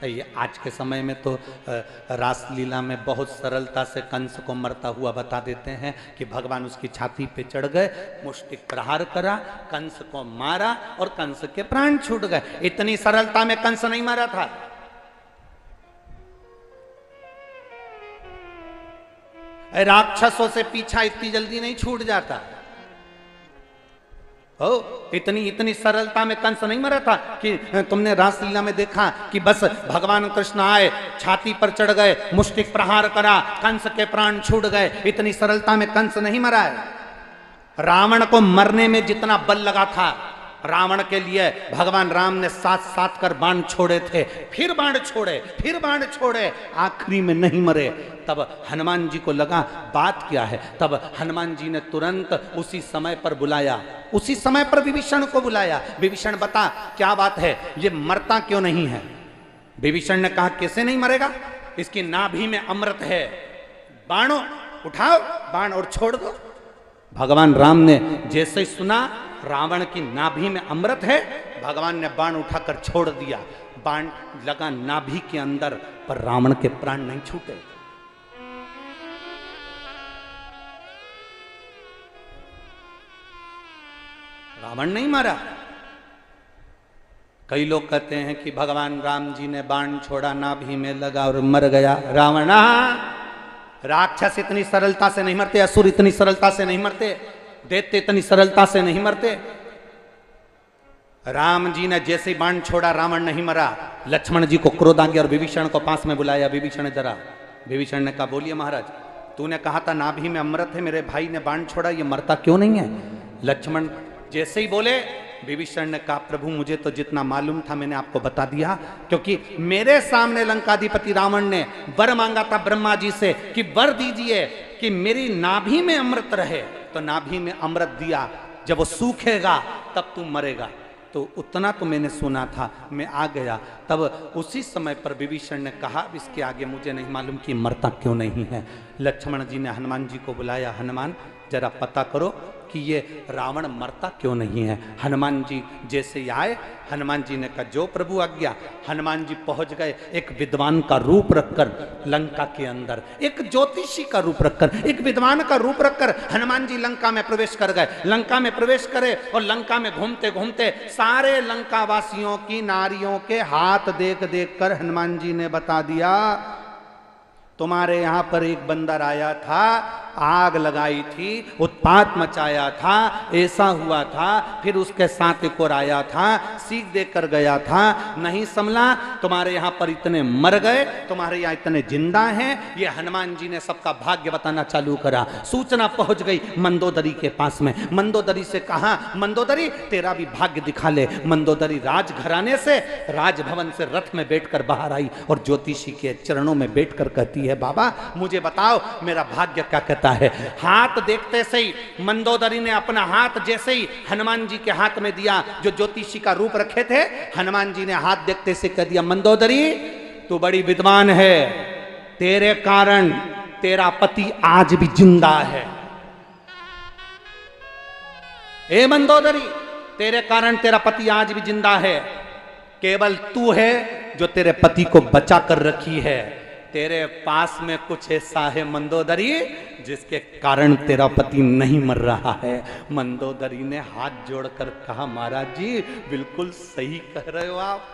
ये आज के समय में तो रासलीला में बहुत सरलता से कंस को मरता हुआ बता देते हैं कि भगवान उसकी छाती पे चढ़ गए, मुष्टिक प्रहार करा, कंस को मारा और कंस के प्राण छूट गए। इतनी सरलता में कंस नहीं मारा था। राक्षसों से पीछा इतनी जल्दी नहीं छूट जाता हो। इतनी सरलता में कंस नहीं मरा था कि तुमने रासलीला में देखा कि बस भगवान कृष्ण आए, छाती पर चढ़ गए, मुष्टिक प्रहार करा, कंस के प्राण छूट गए। इतनी सरलता में कंस नहीं मरा है। रावण को मरने में जितना बल लगा था, रावण के लिए भगवान राम ने 7-7 कर बाण छोड़े थे, फिर बाण छोड़े, आखिरी में नहीं मरे। तब हनुमान जी को लगा बात क्या है, तब हनुमान जी ने तुरंत उसी समय पर बुलाया, उसी समय पर विभीषण को बुलाया। विभीषण बता क्या बात है, ये मरता क्यों नहीं है? विभीषण ने कहा कैसे नहीं मरेगा, इसकी नाभि में अमृत है, बाणों उठाओ, बाण और छोड़ दो। भगवान राम ने जैसे ही सुना रावण की नाभि में अमृत है, भगवान ने बाण उठाकर छोड़ दिया। बाण लगा नाभि के अंदर, पर रावण के प्राण नहीं छूटे। रावण नहीं मारा। कई लोग कहते हैं कि भगवान राम जी ने बाण छोड़ा, नाभि में लगा और मर गया रावण। राक्षस इतनी सरलता से नहीं मरते, असुर इतनी सरलता से नहीं मरते, दैत्य इतनी सरलता से नहीं मरते। राम जी ने जैसे ही बाण छोड़ा, रावण नहीं मरा। लक्ष्मण जी को क्रोध आ गया और विभीषण को पास में बुलाया। विभीषण जरा, विभीषण ने कहा बोलिए महाराज, तूने कहा था नाभि में अमृत है, मेरे भाई ने बाण छोड़ा, ये मरता क्यों नहीं है? लक्ष्मण जैसे ही बोले, विभीषण ने कहा प्रभु मुझे तो जितना मालूम था मैंने आपको बता दिया, क्योंकि मेरे सामने लंकाधिपति रावण ने वर मांगा था ब्रह्मा जी से कि वर दीजिए कि मेरी नाभि में अमृत रहे, तो नाभि में अमृत दिया। जब वो सूखेगा तब तू मरेगा। तो उतना तो मैंने सुना था, मैं आ गया। तब उसी समय पर विभीषण ने कहा, इसके आगे मुझे नहीं मालूम कि मरता क्यों नहीं है। लक्ष्मण जी ने हनुमान जी को बुलाया, हनुमान जरा पता करो कि ये रावण मरता क्यों नहीं है। हनुमान जी जैसे ही आए, हनुमान जी ने कहा जो प्रभु आज्ञा। हनुमान जी पहुंच गए, एक विद्वान का रूप रखकर लंका के अंदर, एक ज्योतिषी का रूप रखकर, एक विद्वान का रूप रखकर हनुमान जी लंका में प्रवेश कर गए। लंका में प्रवेश करे और लंका में घूमते घूमते सारे लंका वासियों की नारियों के हाथ देख देख कर हनुमान जी ने बता दिया, तुम्हारे यहां पर एक बंदर आया था, आग लगाई थी, उत्पात मचाया था, ऐसा हुआ था, फिर उसके साथ एक और आया था, सीख देकर गया था, नहीं संभला, तुम्हारे यहां पर इतने मर गए, तुम्हारे यहां इतने जिंदा हैं। ये हनुमान जी ने सबका भाग्य बताना चालू करा। सूचना पहुंच गई मंदोदरी के पास में। मंदोदरी से कहा, मंदोदरी तेरा भी भाग्य दिखा ले। मंदोदरी राजघराने से, राजभवन से रथ में बैठकर बाहर आई और ज्योतिषी के चरणों में बैठकर कहती है, बाबा मुझे बताओ मेरा भाग्य क्या कहता है। हाथ देखते से ही मंदोदरी ने अपना हाथ जैसे ही हनुमान जी के हाथ में दिया, जो ज्योतिषी का रूप रखे थे, हनुमान जी ने हाथ देखते से कह दिया, मंदोदरी तू बड़ी विद्वान है, तेरे कारण तेरा पति आज भी जिंदा है। ए मंदोदरी, तेरे कारण तेरा पति आज भी जिंदा है। केवल तू है जो तेरे पति को बचा कर रखी है। तेरे पास में कुछ ऐसा है मंदोदरी जिसके कारण तेरा पति नहीं मर रहा है। मंदोदरी ने हाथ जोड़कर कहा, महाराज जी बिल्कुल सही कह रहे हो आप।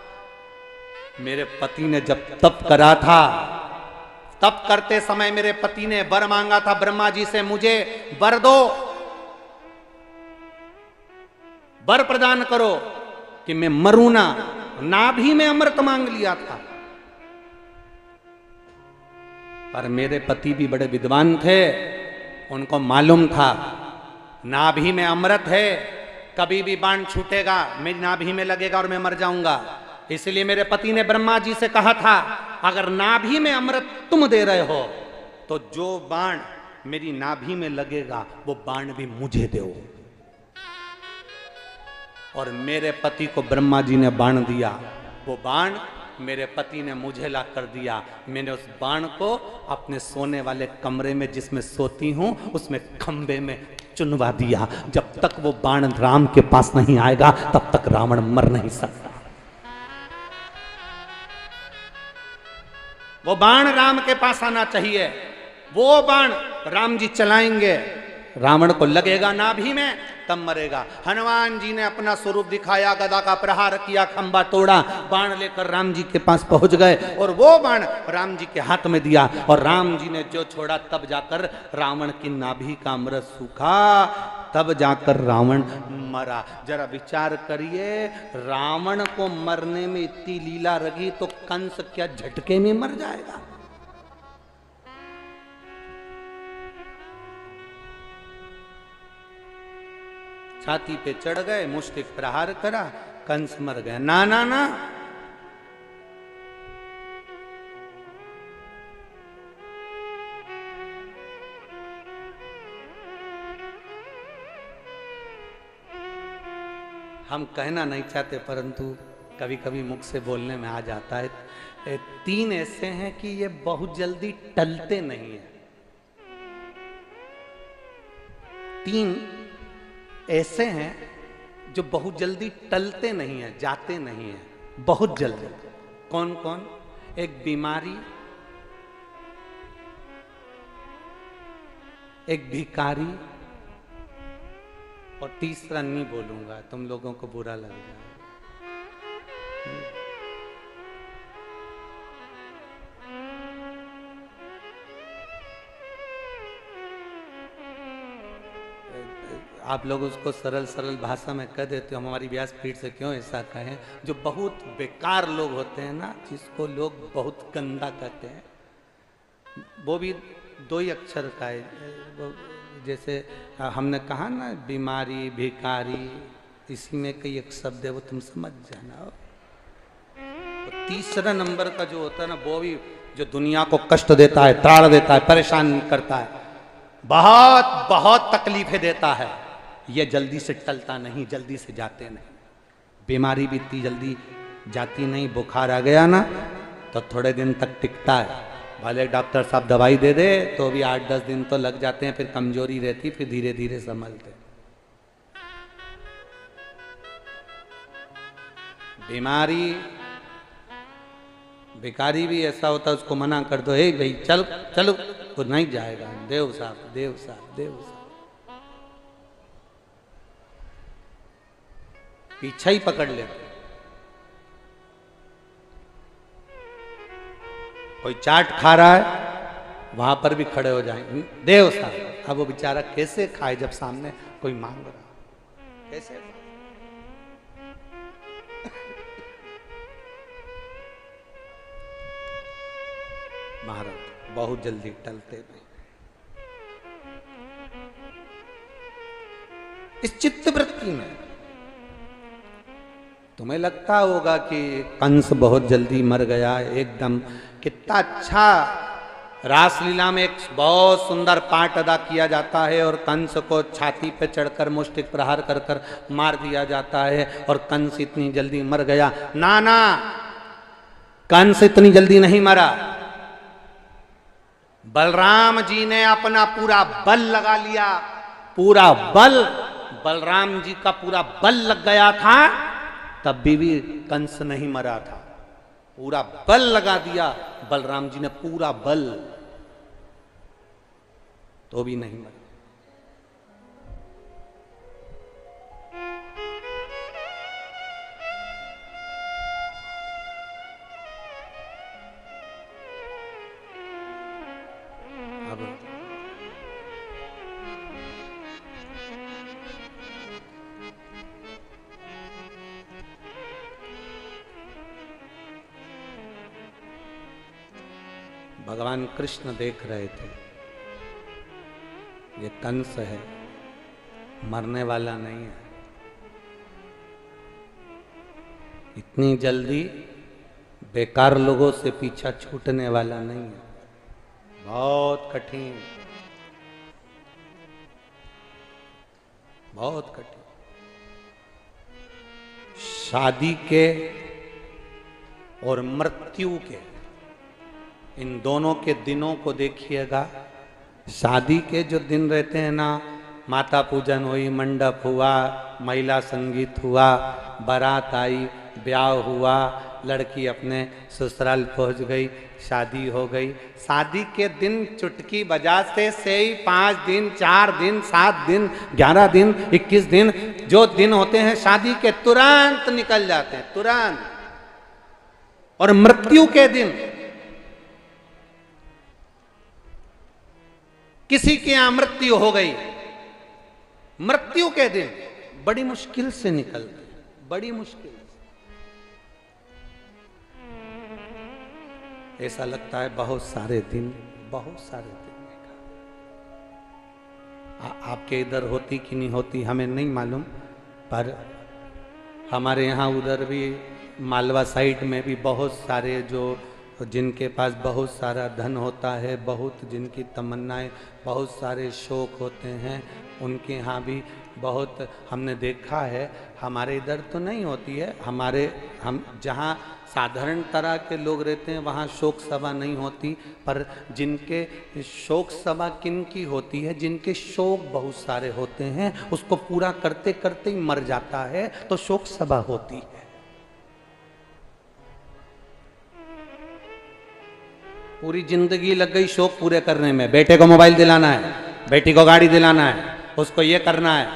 मेरे पति ने जब तप करा था, तप करते समय मेरे पति ने वर मांगा था ब्रह्मा जी से, मुझे वर दो, वर प्रदान करो कि मैं मरूं ना। नाभि में अमृत मांग लिया था। पर मेरे पति भी बड़े विद्वान थे, उनको मालूम था नाभि में अमृत है, कभी भी बाण छूटेगा मेरी नाभि में लगेगा और मैं मर जाऊंगा। इसलिए मेरे पति ने ब्रह्मा जी से कहा था, अगर नाभि में अमृत तुम दे रहे हो तो जो बाण मेरी नाभि में लगेगा वो बाण भी मुझे दो। और मेरे पति को ब्रह्मा जी ने बाण दिया, वो बाण मेरे पति ने मुझे ला कर दिया। मैंने उस बाण को अपने सोने वाले कमरे में जिसमें सोती हूं उसमें खंबे में चुनवा दिया। जब तक वो बाण राम के पास नहीं आएगा तब तक रावण मर नहीं सकता। वो बाण राम के पास आना चाहिए। वो बाण राम जी चलाएंगे, रावण को लगेगा नाभि में तब मरेगा। हनुमान जी ने अपना स्वरूप दिखाया, गदा का प्रहार किया, खंबा तोड़ा, बाण लेकर राम जी के पास पहुंच गए और वो बाण राम जी के हाथ में दिया और राम जी ने जो छोड़ा तब जाकर रावण की नाभि का अमृत सूखा, तब जाकर रावण मरा। जरा विचार करिए, रावण को मरने में इतनी लीला रही तो कंस क्या झटके में मर जाएगा? छाती पे चढ़ गए, मुष्टिक प्रहार करा, कंस मर गया। ना ना ना, हम कहना नहीं चाहते परंतु कभी कभी मुख से बोलने में आ जाता है। तीन ऐसे हैं कि ये बहुत जल्दी टलते नहीं है। तीन ऐसे हैं जो बहुत जल्दी टलते नहीं है, जाते नहीं है, बहुत जल्दी। कौन कौन? एक बीमारी, एक भिखारी और तीसरा नहीं बोलूंगा, तुम लोगों को बुरा लग जाए। आप लोग उसको सरल सरल भाषा में कह देते हो, हम हमारी व्यासपीठ से क्यों ऐसा कहें। जो बहुत बेकार लोग होते हैं ना, जिसको लोग बहुत गंदा कहते हैं, वो भी दो ही अक्षर का है। जैसे हमने कहा ना, बीमारी, भिखारी, इसी में कई एक शब्द है, वो तुम समझ जाना। तो तीसरा नंबर का जो होता है ना, वो भी जो दुनिया को कष्ट देता है, त्राड़ देता है, परेशान करता है, बहुत तकलीफें देता है, ये जल्दी से टलता नहीं, जल्दी से जाते नहीं। बीमारी भी इतनी जल्दी जाती नहीं। बुखार आ गया ना तो थोड़े दिन तक टिकता है, भले डॉक्टर साहब दवाई दे दे तो भी 8-10 दिन तो लग जाते हैं, फिर कमजोरी रहती, फिर धीरे धीरे संभलते। बीमारी भिखारी भी ऐसा होता है, उसको मना कर दो, हे भाई चल चलो, वो नहीं जाएगा, देव साहब देव साहब देव साहब, पीछा ही पकड़ लेते। कोई चाट खा रहा है वहां पर भी खड़े हो जाएंगे, देव साहब। अब वो बेचारा कैसे खाए जब सामने कोई मांग रहा, कैसे? महाराज बहुत जल्दी टलते नहीं। इस चित्त वृत्ति में तुम्हें लगता होगा कि कंस बहुत जल्दी मर गया एकदम। कितना अच्छा रासलीला में एक बहुत सुंदर पाठ अदा किया जाता है और कंस को छाती पे चढ़कर मुष्टिक प्रहार कर कर मार दिया जाता है और कंस इतनी जल्दी मर गया। ना ना, कंस इतनी जल्दी नहीं मरा। बलराम जी ने अपना पूरा बल लगा लिया, पूरा बल, बलराम जी का पूरा बल लग गया था, तब भी कंस नहीं मरा था। पूरा बल लगा दिया बलराम जी ने, पूरा बल, तो भी नहीं मरा। अब भगवान कृष्ण देख रहे थे, ये कंस है, मरने वाला नहीं है, इतनी जल्दी बेकार लोगों से पीछा छूटने वाला नहीं है, बहुत कठिन, बहुत कठिन। शादी के और मृत्यु के, इन दोनों के दिनों को देखिएगा। शादी के जो दिन रहते हैं ना, माता पूजन हुई, मंडप हुआ, महिला संगीत हुआ, बारात आई, ब्याह हुआ, लड़की अपने ससुराल पहुंच गई, शादी हो गई। शादी के दिन चुटकी बजाते से ही 5 दिन, 4 दिन, 7 दिन, 11 दिन, 21 दिन, जो दिन होते हैं शादी के तुरंत निकल जाते हैं, तुरंत। और मृत्यु के दिन, किसी के यहां मृत्यु हो गई, मृत्यु के दिन बड़ी मुश्किल से निकलते, बड़ी मुश्किल से। ऐसा लगता है बहुत सारे दिन, बहुत सारे दिन आपके इधर होती कि नहीं होती हमें नहीं मालूम, पर हमारे यहाँ उधर भी मालवा साइड में भी बहुत सारे जो जिनके पास बहुत सारा धन होता है, बहुत जिनकी तमन्नाएं, बहुत सारे शौक होते हैं, उनके यहाँ भी बहुत हमने देखा है। हमारे इधर तो नहीं होती है, हम जहाँ साधारण तरह के लोग रहते हैं वहाँ शोक सभा नहीं होती, पर जिनके शोक सभा किन की होती है, जिनके शौक बहुत सारे होते हैं, उसको पूरा करते करते ही मर जाता है तो शोक सभा होती है। पूरी जिंदगी लग गई शौक पूरे करने में, बेटे को मोबाइल दिलाना है, बेटी को गाड़ी दिलाना है, उसको ये करना है,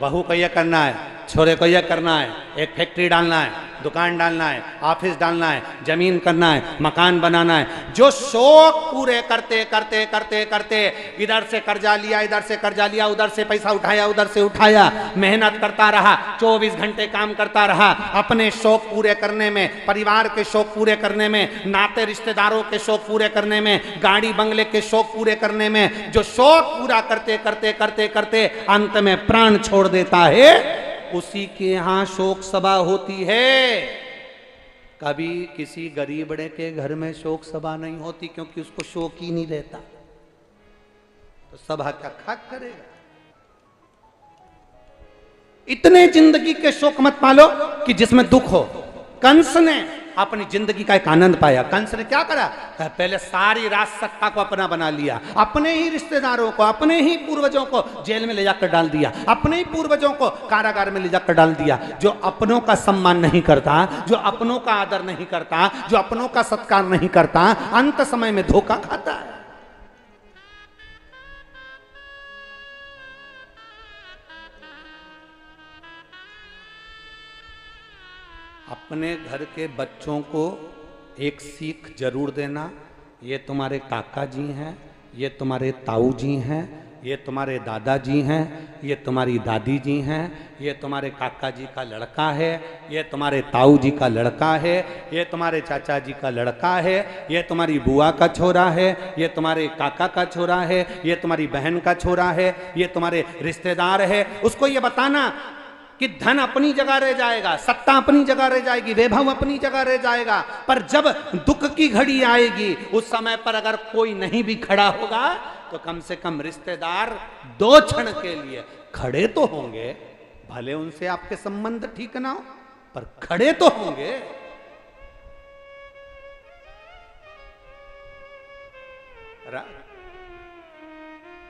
बहू को ये करना है, छोरे को ये करना है, एक फैक्ट्री डालना है, दुकान डालना है, ऑफिस डालना है, जमीन करना है, मकान बनाना है। जो शौक पूरे करते करते करते करते इधर से कर्जा लिया, इधर से कर्जा लिया, उधर से पैसा उठाया, उधर से उठाया, मेहनत करता रहा, 24 घंटे काम करता रहा, अपने शौक पूरे करने में, परिवार के शौक पूरे करने में, नाते रिश्तेदारों के शौक पूरे करने में, गाड़ी बंगले के शौक पूरे करने में, जो शौक पूरा करते करते करते करते अंत में प्राण छोड़ देता है, उसी के यहां शोक सभा होती है। कभी किसी गरीबड़े के घर में शोक सभा नहीं होती, क्योंकि उसको शोक ही नहीं रहता, तो सभा क्या खाक करेगा। इतने जिंदगी के शोक मत पालो कि जिसमें दुख हो। कंस ने अपनी जिंदगी का एक आनंद पाया। कंस ने क्या करा? पहले सारी राज सत्ता को अपना बना लिया, अपने ही रिश्तेदारों को, अपने ही पूर्वजों को जेल में ले जाकर डाल दिया, अपने ही पूर्वजों को कारागार में ले जाकर डाल दिया। जो अपनों का सम्मान नहीं करता, जो अपनों का आदर नहीं करता, जो अपनों का सत्कार नहीं करता, अंत समय में धोखा खाता है। अपने घर के बच्चों को एक सीख जरूर देना। ये तुम्हारे काका जी हैं, ये तुम्हारे ताऊ जी हैं, ये तुम्हारे दादाजी हैं, ये तुम्हारी दादी जी हैं, ये तुम्हारे काका जी का लड़का है, ये तुम्हारे ताऊ जी का लड़का है, ये तुम्हारे चाचा जी का लड़का है, ये तुम्हारी बुआ का छोरा है, ये तुम्हारे काका का छोरा है, ये तुम्हारी बहन का छोरा है, ये तुम्हारे रिश्तेदार है। उसको ये बताना कि धन अपनी जगह रह जाएगा, सत्ता अपनी जगह रह जाएगी, वैभव अपनी जगह रह जाएगा, पर जब दुख की घड़ी आएगी उस समय पर अगर कोई नहीं भी खड़ा होगा तो कम से कम रिश्तेदार 2 क्षण के लिए खड़े तो होंगे। भले उनसे आपके संबंध ठीक ना हो, पर खड़े तो होंगे।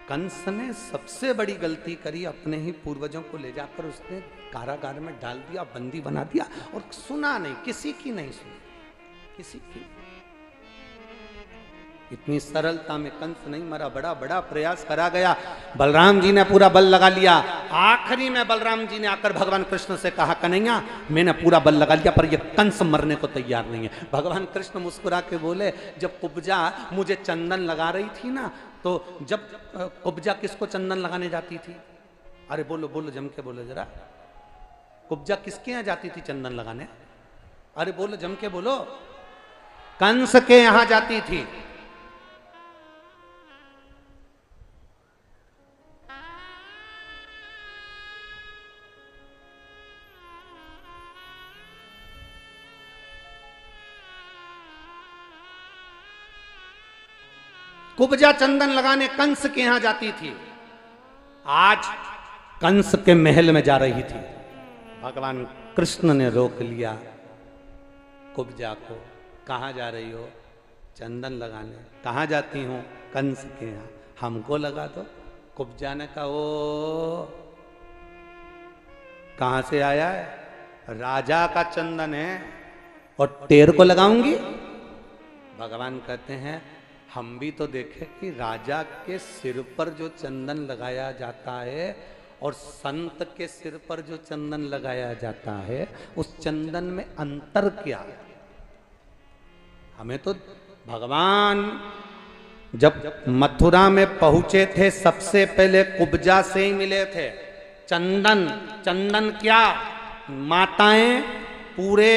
कंस ने सबसे बड़ी गलती करी, अपने ही पूर्वजों को ले जाकर उसने कारागार में डाल दिया, बंदी बना दिया, और सुना नहीं, किसी की नहीं सुनी, किसी की। इतनी सरलता में कंस नहीं मरा, बड़ा बड़ा प्रयास करा गया। बलराम जी ने पूरा बल लगा लिया। आखिरी में बलराम जी ने आकर भगवान कृष्ण से कहा, कन्हैया मैंने पूरा बल लगा लिया पर यह कंस मरने को तैयार नहीं है। भगवान कृष्ण मुस्कुरा के बोले, जब कुब्जा मुझे चंदन लगा रही थी ना, तो जब कुब्जा किसको चंदन लगाने जाती थी? अरे बोलो बोलो, जम के बोलो जरा। कुब्जा किसके यहाँ जाती थी चंदन लगाने? अरे बोलो, जम के बोलो। कंस के यहाँ जाती थी। कुब्जा चंदन लगाने कंस के यहां जाती थी। आज कंस के महल में जा रही थी। भगवान कृष्ण ने रोक लिया कुब्जा को। कहाँ जा रही हो? चंदन लगाने। कहाँ जाती हूँ? कंस के यहाँ। हमको लगा दो। कुब्जा ने कहा, ओ कहाँ से आया है? राजा का चंदन है और तेर को लगाऊंगी? भगवान कहते हैं, हम भी तो देखें कि राजा के सिर पर जो चंदन लगाया जाता है और संत के सिर पर जो चंदन लगाया जाता है, उस चंदन में अंतर क्या है? हमें तो भगवान जब मथुरा में पहुंचे थे, सबसे पहले कुब्जा से ही मिले थे। चंदन, चंदन क्या? माताएं पूरे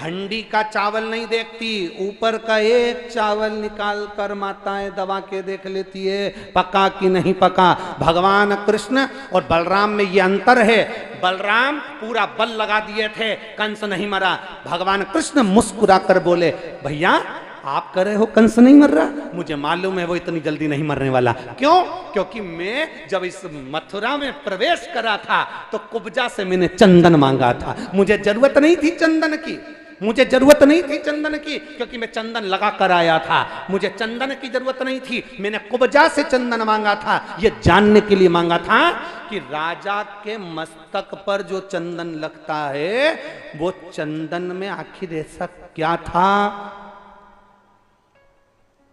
हंडी का चावल नहीं देखती, ऊपर का एक चावल निकाल कर माताएं दबा के देख लेती है पका कि नहीं पका। भगवान कृष्ण और बलराम में ये अंतर है। बलराम पूरा बल लगा दिए थे, कंस नहीं मरा। भगवान कृष्ण मुस्कुरा कर बोले, भैया आप कह रहे हो कंस नहीं मर रहा, मुझे मालूम है वो इतनी जल्दी नहीं मरने वाला। क्यों? क्योंकि मैं जब इस मथुरा में प्रवेश करा था तो कुब्जा से मैंने चंदन मांगा था। मुझे जरूरत नहीं थी चंदन की, मुझे जरूरत नहीं थी चंदन की, क्योंकि मैं चंदन लगा कर आया था। मुझे चंदन की जरूरत नहीं थी, मैंने कुब्जा से चंदन मांगा था। ये जानने के लिए मांगा था कि राजा के मस्तक पर जो चंदन लगता है वो चंदन में आखिर ऐसा क्या था?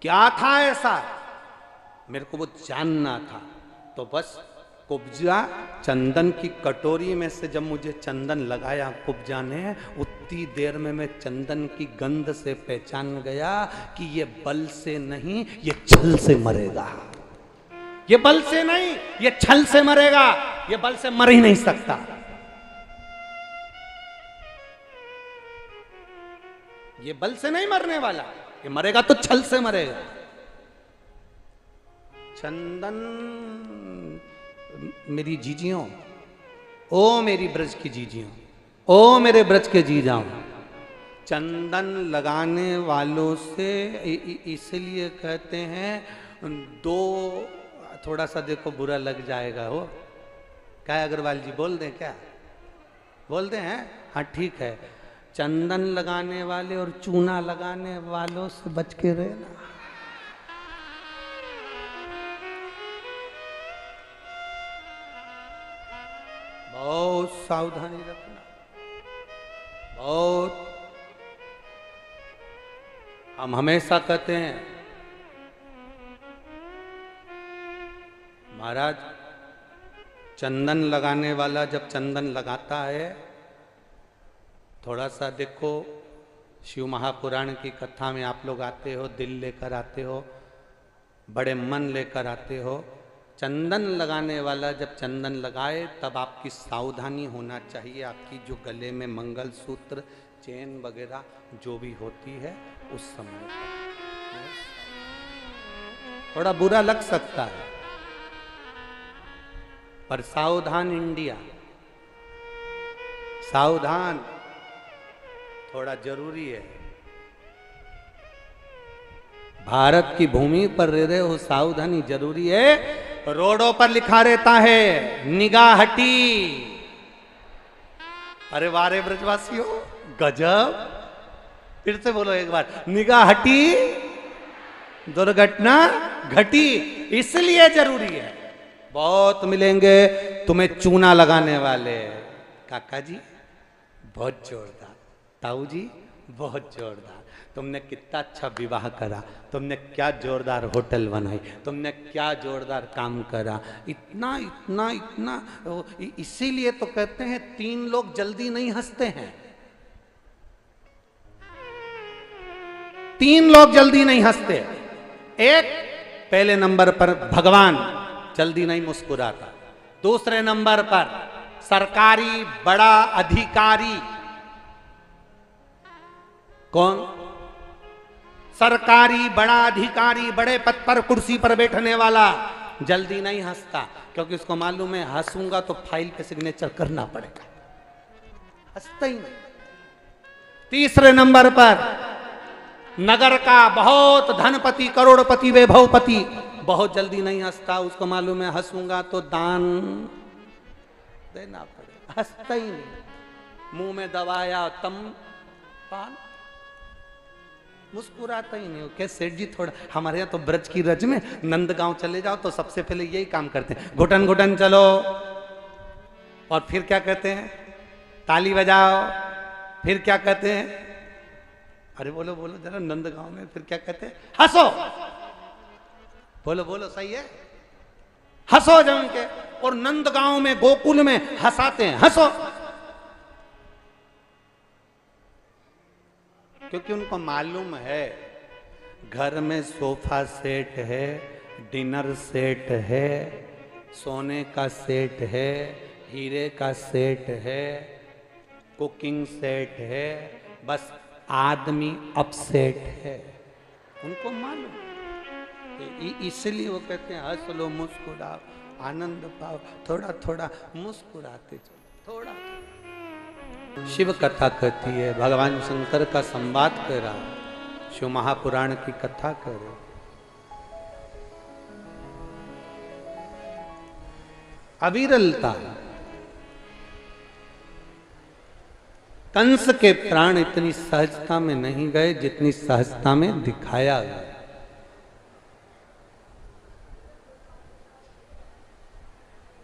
क्या था ऐसा? मेरे को वो जानना था। तो बस कुब्जा चंदन की कटोरी में से जब मुझे चंदन लगाया कुब्जा ने, उतनी देर में मैं चंदन की गंध से पहचान गया कि ये बल से नहीं, ये छल से मरेगा। ये बल से नहीं, ये छल से मरेगा। ये बल से मर ही नहीं सकता। ये बल से नहीं मरने वाला, ये मरेगा तो छल से मरेगा। चंदन मेरी जीजियों, ओ मेरी ब्रज की जीजियों, ओ मेरे ब्रज के जीजाओं, चंदन लगाने वालों से इसलिए कहते हैं दो, थोड़ा सा देखो बुरा लग जाएगा। हो क्या अग्रवाल जी बोल दें क्या? बोलते हैं हाँ ठीक है, चंदन लगाने वाले और चूना लगाने वालों से बच के रहना। बहुत सावधानी रखना, बहुत। हम हमेशा कहते हैं महाराज, चंदन लगाने वाला जब चंदन लगाता है, थोड़ा सा देखो, शिव महापुराण की कथा में आप लोग आते हो, दिल लेकर आते हो, बड़े मन लेकर आते हो। चंदन लगाने वाला जब चंदन लगाए तब आपकी सावधानी होना चाहिए। आपकी जो गले में मंगलसूत्र, चेन वगैरह जो भी होती है उस समय थोड़ा बुरा लग सकता है, पर सावधान इंडिया, सावधान थोड़ा जरूरी है। भारत की भूमि पर रह रहे हो, सावधानी जरूरी है। रोडों पर लिखा रहता है निगाह हटी। अरे वारे ब्रजवासियों, गजब। फिर से बोलो एक बार, निगाह हटी दुर्घटना घटी। इसलिए जरूरी है। बहुत मिलेंगे तुम्हें चूना लगाने वाले, काका जी बहुत जोरदार, ताऊ जी बहुत जोरदार, तुमने कितना अच्छा विवाह करा, तुमने क्या जोरदार होटल बनाई, तुमने क्या जोरदार काम करा, इतना इतना इतना। इसीलिए तो कहते हैं 3 लोग जल्दी नहीं हंसते हैं। 3 लोग जल्दी नहीं हंसते। एक, पहले नंबर पर भगवान जल्दी नहीं मुस्कुराता। दूसरे नंबर पर सरकारी बड़ा अधिकारी। कौन? सरकारी बड़ा अधिकारी, बड़े पद पर कुर्सी पर बैठने वाला जल्दी नहीं हंसता, क्योंकि उसको मालूम है हंसूंगा तो फाइल पे सिग्नेचर करना पड़ेगा, हंसता ही नहीं। तीसरे नंबर पर नगर का बहुत धनपति, करोड़पति, वैभवपति बहुत जल्दी नहीं हंसता, उसको मालूम है हंसूंगा तो दान देना पड़ेगा, हंसता ही नहीं। मुंह में दबाया तम पान, मुस्कुराता ही नहीं। क्या सेठ जी, थोड़ा हमारे यहाँ तो ब्रज की रज में नंदगांव चले जाओ तो सबसे पहले यही काम करते हैं, घुटन घुटन चलो, और फिर क्या कहते हैं, ताली बजाओ, फिर क्या कहते हैं, अरे बोलो बोलो जरा, नंदगांव में फिर क्या कहते हैं, हंसो, बोलो बोलो, सही है, हंसो जम के। और नंदगांव में, गोकुल में हंसाते हैं, हंसो, क्योंकि उनको मालूम है घर में सोफा सेट है, डिनर सेट है, सोने का सेट है, हीरे का सेट है, कुकिंग सेट है, बस आदमी अपसेट है। उनको मालूम, इसलिए वो कहते हैं हंस लो, मुस्कुराओ, आनंद पाओ, थोड़ा थोड़ा मुस्कुराते चलो, थोड़ा थोड़ा। शिव कथा कहती है, भगवान शंकर का संवाद कर रहा, शिव महापुराण की कथा करो। अविरलता, कंस के प्राण इतनी सहजता में नहीं गए जितनी सहजता में दिखाया गया।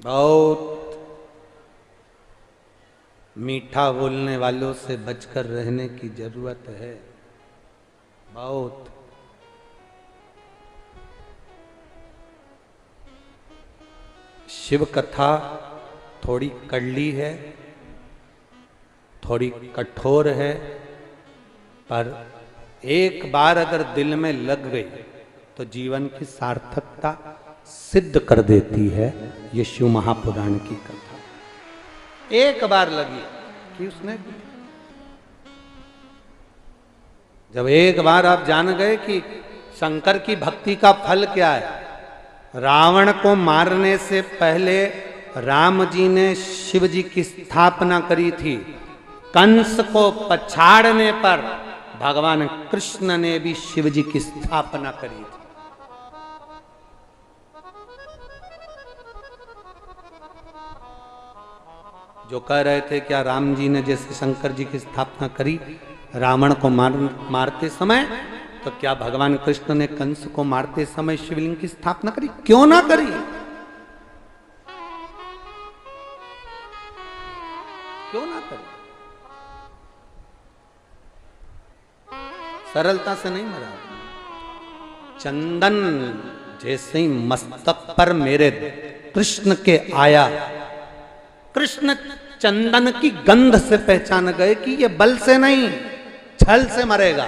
बहुत मीठा बोलने वालों से बचकर रहने की जरूरत है, बहुत। शिव कथा थोड़ी कड़ली है, थोड़ी कठोर है, पर एक बार अगर दिल में लग गई तो जीवन की सार्थकता सिद्ध कर देती है। ये शिव महापुराण की कथा एक बार लगी कि उसने, जब एक बार आप जान गए कि शंकर की भक्ति का फल क्या है। रावण को मारने से पहले राम जी ने शिव जी की स्थापना करी थी। कंस को पछाड़ने पर भगवान कृष्ण ने भी शिव जी की स्थापना करी थी। जो कह रहे थे क्या राम जी ने जैसे शंकर जी की स्थापना करी रावण को मारते समय, तो क्या भगवान कृष्ण ने कंस को मारते समय शिवलिंग की स्थापना करी? क्यों ना करी? क्यों ना करी? सरलता से नहीं मरा। चंदन जैसे ही मस्तक पर मेरे कृष्ण के आया, कृष्ण चंदन की गंध से पहचान गए कि ये बल से नहीं छल से मरेगा,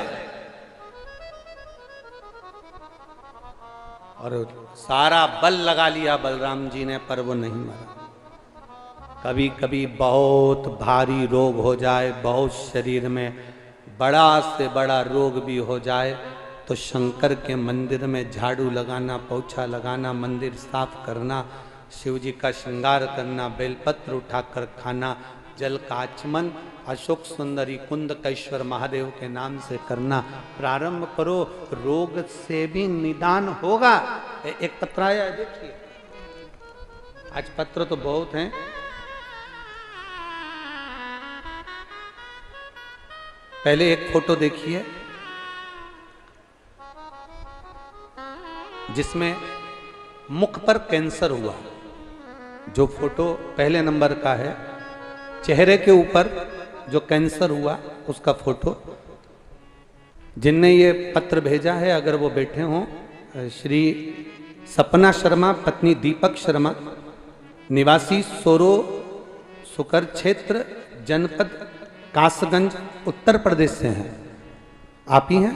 और सारा बल लगा लिया बलराम जी ने, पर वो नहीं मरा। कभी कभी बहुत भारी रोग हो जाए, बहुत शरीर में बड़ा से बड़ा रोग भी हो जाए, तो शंकर के मंदिर में झाड़ू लगाना, पोछा लगाना, मंदिर साफ करना, शिव जी का श्रृंगार करना, बेलपत्र उठाकर खाना, जल का आचमन अशोक सुंदरी कुंद कैश्वर महादेव के नाम से करना प्रारंभ करो, रोग से भी निदान होगा। एक पत्र आया है, देखिए, आज पत्र तो बहुत हैं। पहले एक फोटो देखिए जिसमें मुख पर कैंसर हुआ। जो फोटो पहले नंबर का है, चेहरे के ऊपर जो कैंसर हुआ उसका फोटो। जिनने ये पत्र भेजा है, अगर वो बैठे हों, श्री सपना शर्मा, पत्नी दीपक शर्मा, निवासी सोरो सुकर क्षेत्र, जनपद कासगंज, उत्तर प्रदेश से हैं। आप ही हैं?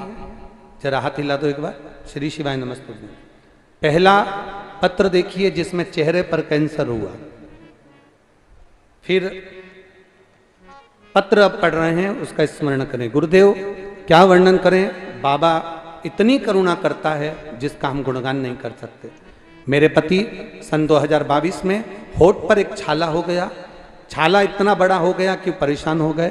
जरा हाथ हिला दो एक बार। श्री शिवाय नमस्ते। पहला पत्र देखिए जिसमें चेहरे पर कैंसर हुआ। फिर पत्र अब पढ़ रहे हैं, उसका स्मरण करें। गुरुदेव क्या वर्णन करें, बाबा इतनी करुणा करता है जिसका हम गुणगान नहीं कर सकते। मेरे पति सन 2022 में होठ पर एक छाला हो गया, छाला इतना बड़ा हो गया कि परेशान हो गए।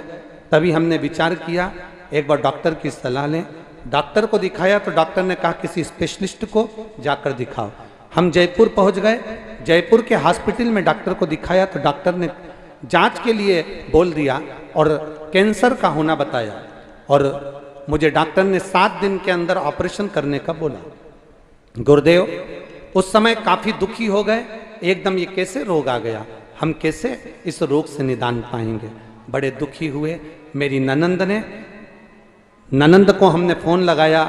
तभी हमने विचार किया एक बार डॉक्टर की सलाह लें। डॉक्टर को दिखाया तो डॉक्टर ने कहा किसी स्पेशलिस्ट को जाकर दिखाओ। हम जयपुर पहुंच गए। जयपुर के हॉस्पिटल में डॉक्टर को दिखाया तो डॉक्टर ने जांच के लिए बोल दिया और कैंसर का होना बताया, और मुझे डॉक्टर ने 7 दिन के अंदर ऑपरेशन करने का बोला। गुरुदेव उस समय काफी दुखी हो गए, एकदम ये कैसे रोग आ गया, हम कैसे इस रोग से निदान पाएंगे। बड़े दुखी हुए। मेरी ननंद को हमने फोन लगाया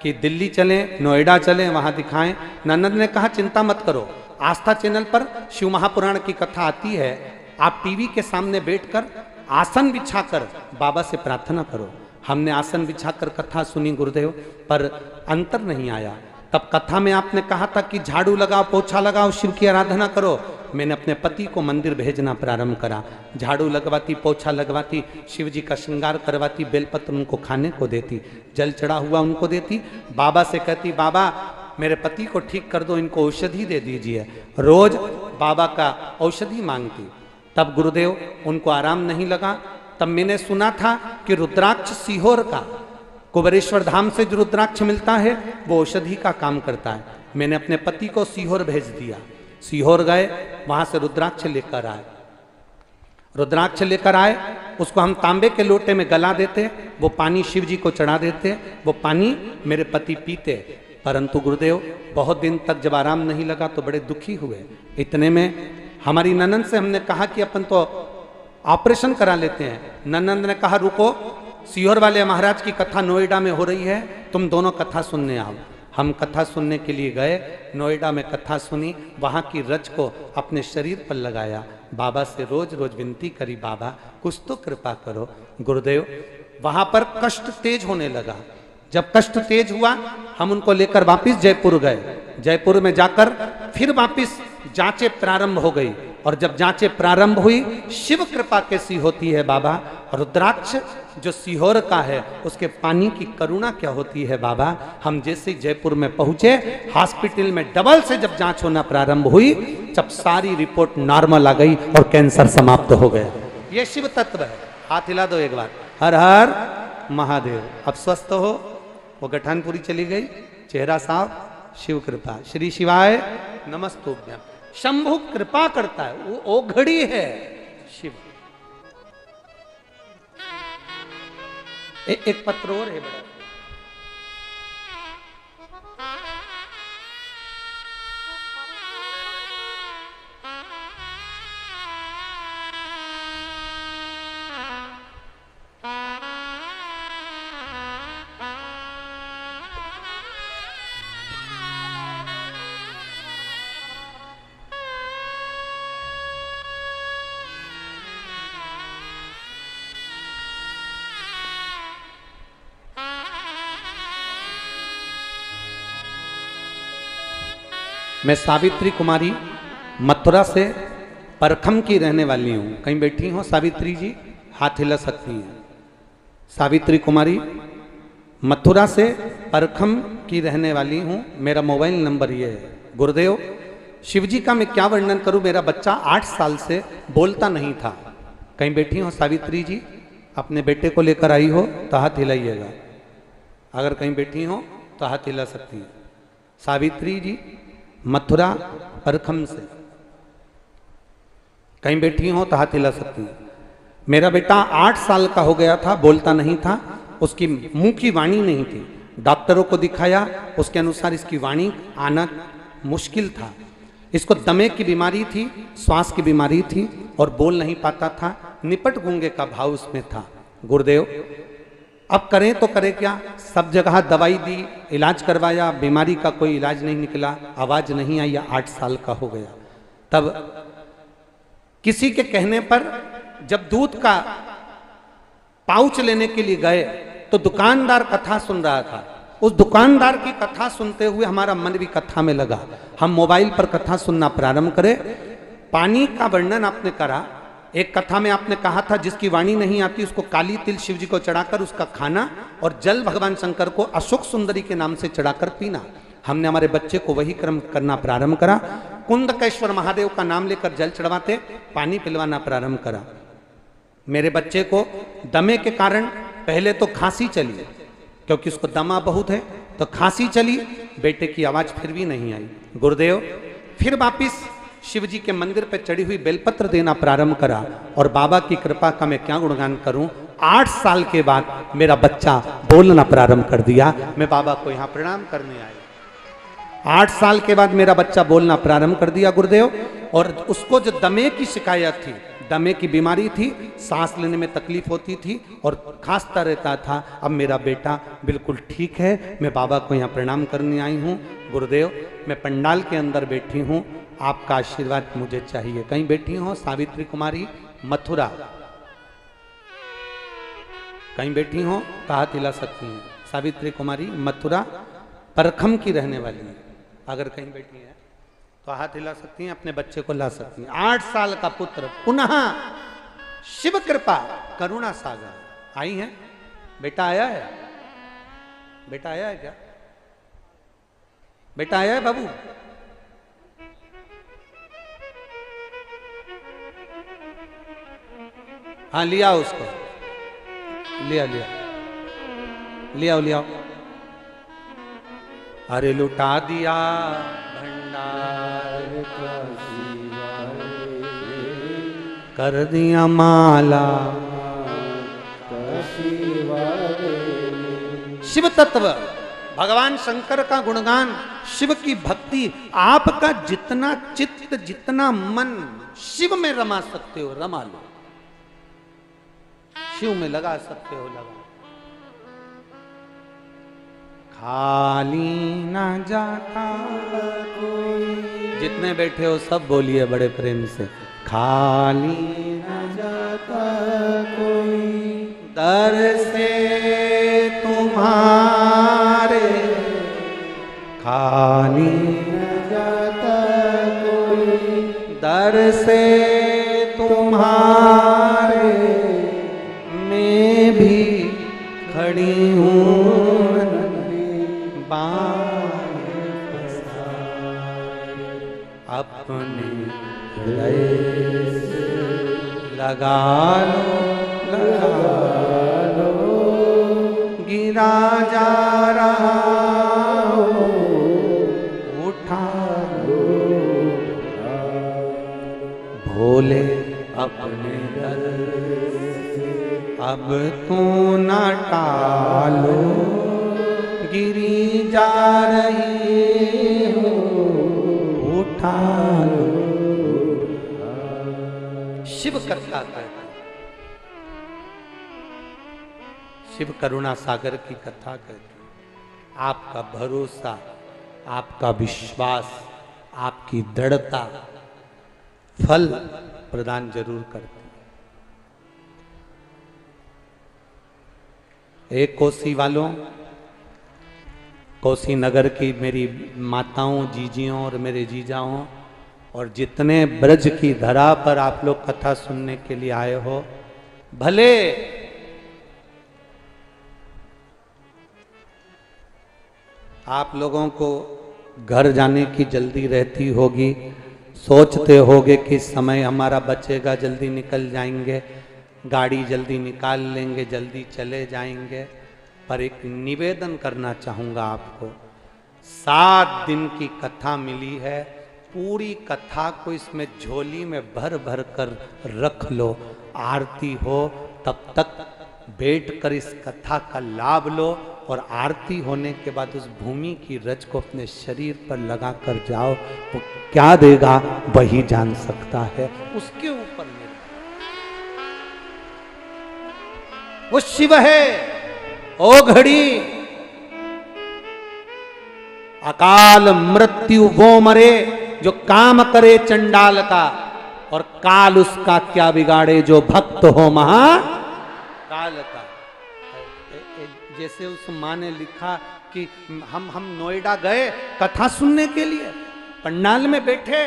कि दिल्ली चलें, नोएडा चलें, वहां दिखाएं। ननंद ने कहा चिंता मत करो, आस्था चैनल पर शिव महापुराण की कथा आती है, आप टीवी के सामने बैठकर आसन बिछाकर बाबा से प्रार्थना करो। हमने आसन बिछाकर कथा सुनी गुरुदेव, पर अंतर नहीं आया। तब कथा में आपने कहा था कि झाड़ू लगाओ, पोछा लगाओ, शिव की आराधना करो। मैंने अपने पति को मंदिर भेजना प्रारंभ करा। झाड़ू लगवाती, पोछा लगवाती, शिव जी का श्रृंगार करवाती, बेलपत्र उनको खाने को देती, जल चढ़ा हुआ उनको देती। बाबा से कहती बाबा मेरे पति को ठीक कर दो, इनको औषधि दे दीजिए। रोज बाबा का औषधि मांगती। तब गुरुदेव उनको आराम नहीं लगा। तब मैंने सुना था कि रुद्राक्ष सीहोर का, कुबेरेश्वर धाम से जो रुद्राक्ष मिलता है वो औषधि का काम करता है। मैंने अपने पति को सीहोर भेज दिया। सीहोर गए, वहां से रुद्राक्ष लेकर आए। रुद्राक्ष लेकर आए, उसको हम तांबे के लोटे में गला देते, वो पानी शिव जी को चढ़ा देते, वो पानी मेरे पति पीते। परंतु गुरुदेव बहुत दिन तक जब आराम नहीं लगा तो बड़े दुखी हुए। इतने में हमारी ननंद से हमने कहा कि अपन तो ऑपरेशन करा लेते हैं। ननंद ने कहा रुको, सीहोर वाले महाराज की कथा नोएडा में हो रही है, तुम दोनों कथा सुनने आओ। हम कथा सुनने के लिए गए, नोएडा में कथा सुनी, वहाँ की रच को अपने शरीर पर लगाया, बाबा से रोज रोज विनती करी बाबा कुछ तो कृपा करो। गुरुदेव वहाँ पर कष्ट तेज होने लगा। जब कष्ट तेज हुआ हम उनको लेकर वापिस जयपुर गए। जयपुर में जाकर फिर वापिस जांचें प्रारंभ हो गई, और जब जांचें प्रारंभ हुई, शिव कृपा कैसी होती है बाबा, रुद्राक्ष जो सीहोर का है उसके पानी की करुणा क्या होती है बाबा। हम जैसे जयपुर में पहुंचे, हॉस्पिटल में डबल से जब जांच होना प्रारंभ हुई, जब सारी रिपोर्ट नॉर्मल आ गई और कैंसर समाप्त हो गया। ये शिव तत्व है। हाथ हिला दो एक बार, हर हर महादेव। अब स्वस्थ हो, वो गठानपुरी चली गई, चेहरा साफ, शिव कृपा। श्री शिवाय नमस्तुभ्यम। शंभु कृपा करता है, वो घड़ी है शिव। एक पत्र और है बड़ा। मैं सावित्री कुमारी मथुरा से परखम की रहने वाली हूँ। कहीं बैठी हो सावित्री जी? हाथ हिला सकती हैं। सावित्री कुमारी मथुरा से परखम की रहने वाली हूँ। मेरा मोबाइल नंबर ये है। गुरुदेव, शिव जी का मैं क्या वर्णन करूँ? मेरा बच्चा 8 साल से बोलता नहीं था। कहीं बैठी हो सावित्री जी? अपने बेटे को लेकर आई हो तो हाथ हिलाइएगा। अगर कहीं बैठी हो तो हाथ हिला सकती हैं। सावित्री जी मथुरा परखम से कहीं बैठी हो तो हाथ हिला सकती हैं। मेरा बेटा 8 साल का हो गया था, बोलता नहीं था, उसकी मुंह की वाणी नहीं थी। डॉक्टरों को दिखाया, उसके अनुसार इसकी वाणी आना मुश्किल था। इसको दमे की बीमारी थी, श्वास की बीमारी थी और बोल नहीं पाता था। निपट गूंगे का भाव उसमें था। गुरुदेव, अब करें तो करें क्या? सब जगह दवाई दी, इलाज करवाया, बीमारी का कोई इलाज नहीं निकला, आवाज नहीं आई। 8 साल का हो गया। तब किसी के कहने पर जब दूध का पाउच लेने के लिए गए तो दुकानदार कथा सुन रहा था। उस दुकानदार की कथा सुनते हुए हमारा मन भी कथा में लगा। हम मोबाइल पर कथा सुनना प्रारंभ करें। पानी का वर्णन आपने करा। एक कथा में आपने कहा था जिसकी वाणी नहीं आती उसको काली तिल शिव जी को चढ़ाकर उसका खाना और जल भगवान शंकर को अशोक सुंदरी के नाम से चढ़ाकर पीना। हमने हमारे बच्चे को वही क्रम करना प्रारंभ करा। कुंदकेश्वर महादेव का नाम लेकर जल चढ़वाते, पानी पिलवाना प्रारंभ करा। मेरे बच्चे को दमे के कारण पहले तो खांसी चली, क्योंकि उसको दमा बहुत है तो खांसी चली। बेटे की आवाज फिर भी नहीं आई। गुरुदेव, फिर वापिस शिव जी के मंदिर पे चढ़ी हुई बेलपत्र देना प्रारंभ करा और बाबा की कृपा का मैं क्या गुणगान करूं। 8 साल के बाद मेरा बच्चा बोलना प्रारंभ कर दिया। मैं बाबा को यहाँ प्रणाम करने आई। 8 साल के बाद मेरा बच्चा बोलना प्रारंभ कर दिया गुरुदेव। और उसको जो दमे की शिकायत थी, दमे की बीमारी थी, सांस लेने में तकलीफ होती थी और खांसता रहता था, अब मेरा बेटा बिल्कुल ठीक है। मैं बाबा को यहाँ प्रणाम करने आई हूँ। गुरुदेव, मैं पंडाल के अंदर बैठी हूँ, आपका आशीर्वाद मुझे चाहिए। कहीं बैठी हो सावित्री कुमारी मथुरा? कहीं बैठी हो तो हाथ हिला सकती हैं। सावित्री कुमारी मथुरा परखम की रहने वाली है। अगर कहीं बैठी है तो हाथ हिला सकती हैं, अपने बच्चे को ला सकती हैं। 8 साल का पुत्र, पुनः शिव कृपा करुणा सागर। आई है? बेटा आया है? बेटा आया है क्या? बेटा आया है बाबू? हाँ, लिया उसको, लिया लिया लिया लिया। अरे लुटा दिया भंडार का कर दिया माला। शिव तत्व, भगवान शंकर का गुणगान, शिव की भक्ति, आपका जितना चित्त, जितना मन शिव में रमा सकते हो रमा लो। शिव में लगा सकते हो लगा। खाली ना जाता कोई। जितने बैठे हो सब बोलिए बड़े प्रेम से। खाली ना जाता कोई दर से तुम्हारे, खाली ना जाता कोई दर से तुम्हारे। मैं भी खड़ी हूँ अपने हृदय से लगा लो, गिरा जा रहा हो उठा लो। भोले अपने दर से अब तू न टालो, गिरी जा रही हो, उठा लो। शिव कथा कहते, शिव करुणा सागर की कथा कहते। आपका भरोसा, आपका विश्वास, आपकी दृढ़ता फल प्रदान जरूर करती है। एक कोसी वालों, कोसी नगर की मेरी माताओं, जीजियों और मेरे जीजाओं, और जितने ब्रज की धरा पर आप लोग कथा सुनने के लिए आए हो, भले आप लोगों को घर जाने की जल्दी रहती होगी, सोचते होगे कि समय हमारा बचेगा, जल्दी निकल जाएंगे, गाड़ी जल्दी निकाल लेंगे, जल्दी चले जाएंगे। पर एक निवेदन करना चाहूँगा आपको, 7 दिन की कथा मिली है, पूरी कथा को इसमें झोली में भर भर कर रख लो। आरती हो तब तक बैठकर इस कथा का लाभ लो, और आरती होने के बाद उस भूमि की रज को अपने शरीर पर लगा कर जाओ। वो क्या देगा वही जान सकता है, उसके ऊपर मेरा वो शिव है। ओ घड़ी अकाल मृत्यु वो मरे जो काम करे चंडाल का, और काल उसका क्या बिगाड़े जो भक्त हो महाकाल का। जैसे उस माँ ने लिखा कि हम नोएडा गए कथा सुनने के लिए, पंडाल में बैठे,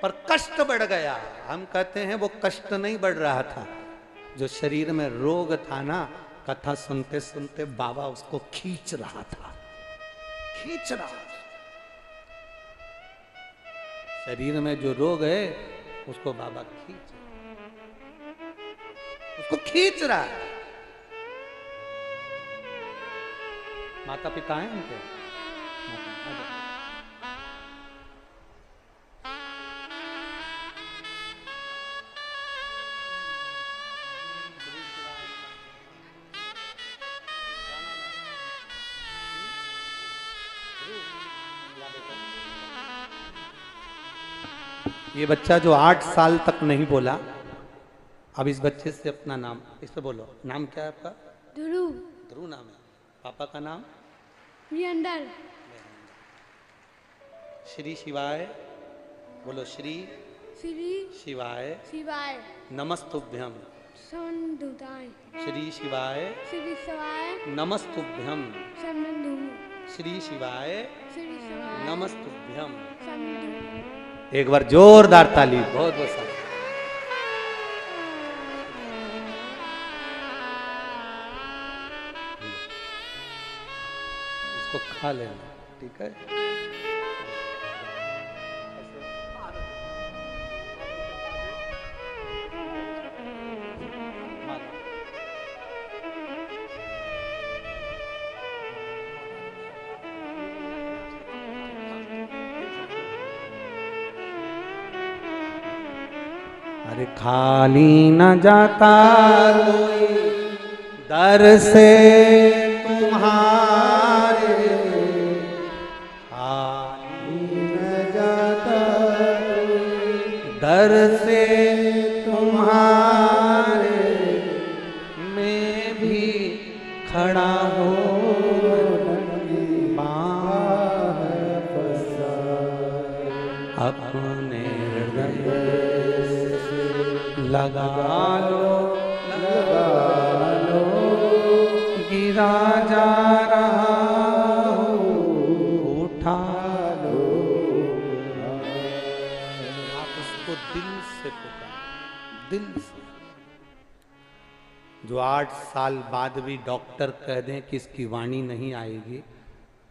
पर कष्ट बढ़ गया। हम कहते हैं वो कष्ट नहीं बढ़ रहा था, जो शरीर में रोग था ना, कथा सुनते सुनते बाबा उसको खींच रहा था, खींच रहा था। शरीर में जो रोग है उसको बाबा उसको खींच रहा है। माता पिता हैं उनके? ये बच्चा जो 8 साल तक नहीं बोला, अब इस बच्चे से अपना नाम इस पे बोलो। नाम क्या है आपका? ध्रुव। ध्रुव नाम है। पापा का नाम? वियंडर। श्री शिवाय बोलो। श्री शिवाय शिवाय नमस्तुभ्यम। संदुताय। श्री शिवाय नमस्तुभ्यम। श्री शिवाय नमस्तुभ्यम। एक बार जोरदार ताली। बहुत बहुत इसको खा लेना, ठीक है? अरे खाली न जाता कोई दर से तुम्हारे, खाली न जाता दर से तुम्हारे, मैं भी खड़ा हो अपने हृदय लगा लो, गिरा जा रहा हो, उठा लो। आप उसको दिल से पुकार, दिल से। जो 8 साल बाद भी डॉक्टर कह दें कि इसकी वाणी नहीं आएगी,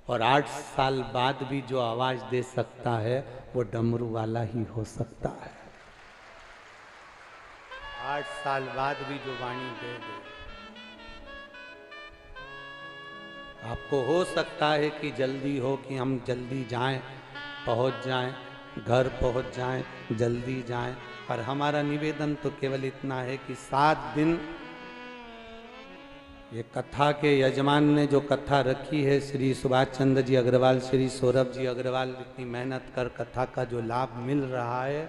और 8 साल बाद भी जो आवाज दे सकता है वो डमरू वाला ही हो सकता है। 8 साल बाद भी जो वाणी दे दे। आपको हो सकता है कि जल्दी हो, कि हम जल्दी जाएं, पहुंच जाएं, घर पहुंच जाएं, जल्दी जाएं, पर हमारा निवेदन तो केवल इतना है कि 7 दिन ये कथा के यजमान ने जो कथा रखी है, श्री सुभाष चंद्र जी अग्रवाल, श्री सौरभ जी अग्रवाल, इतनी मेहनत कर कथा का जो लाभ मिल रहा है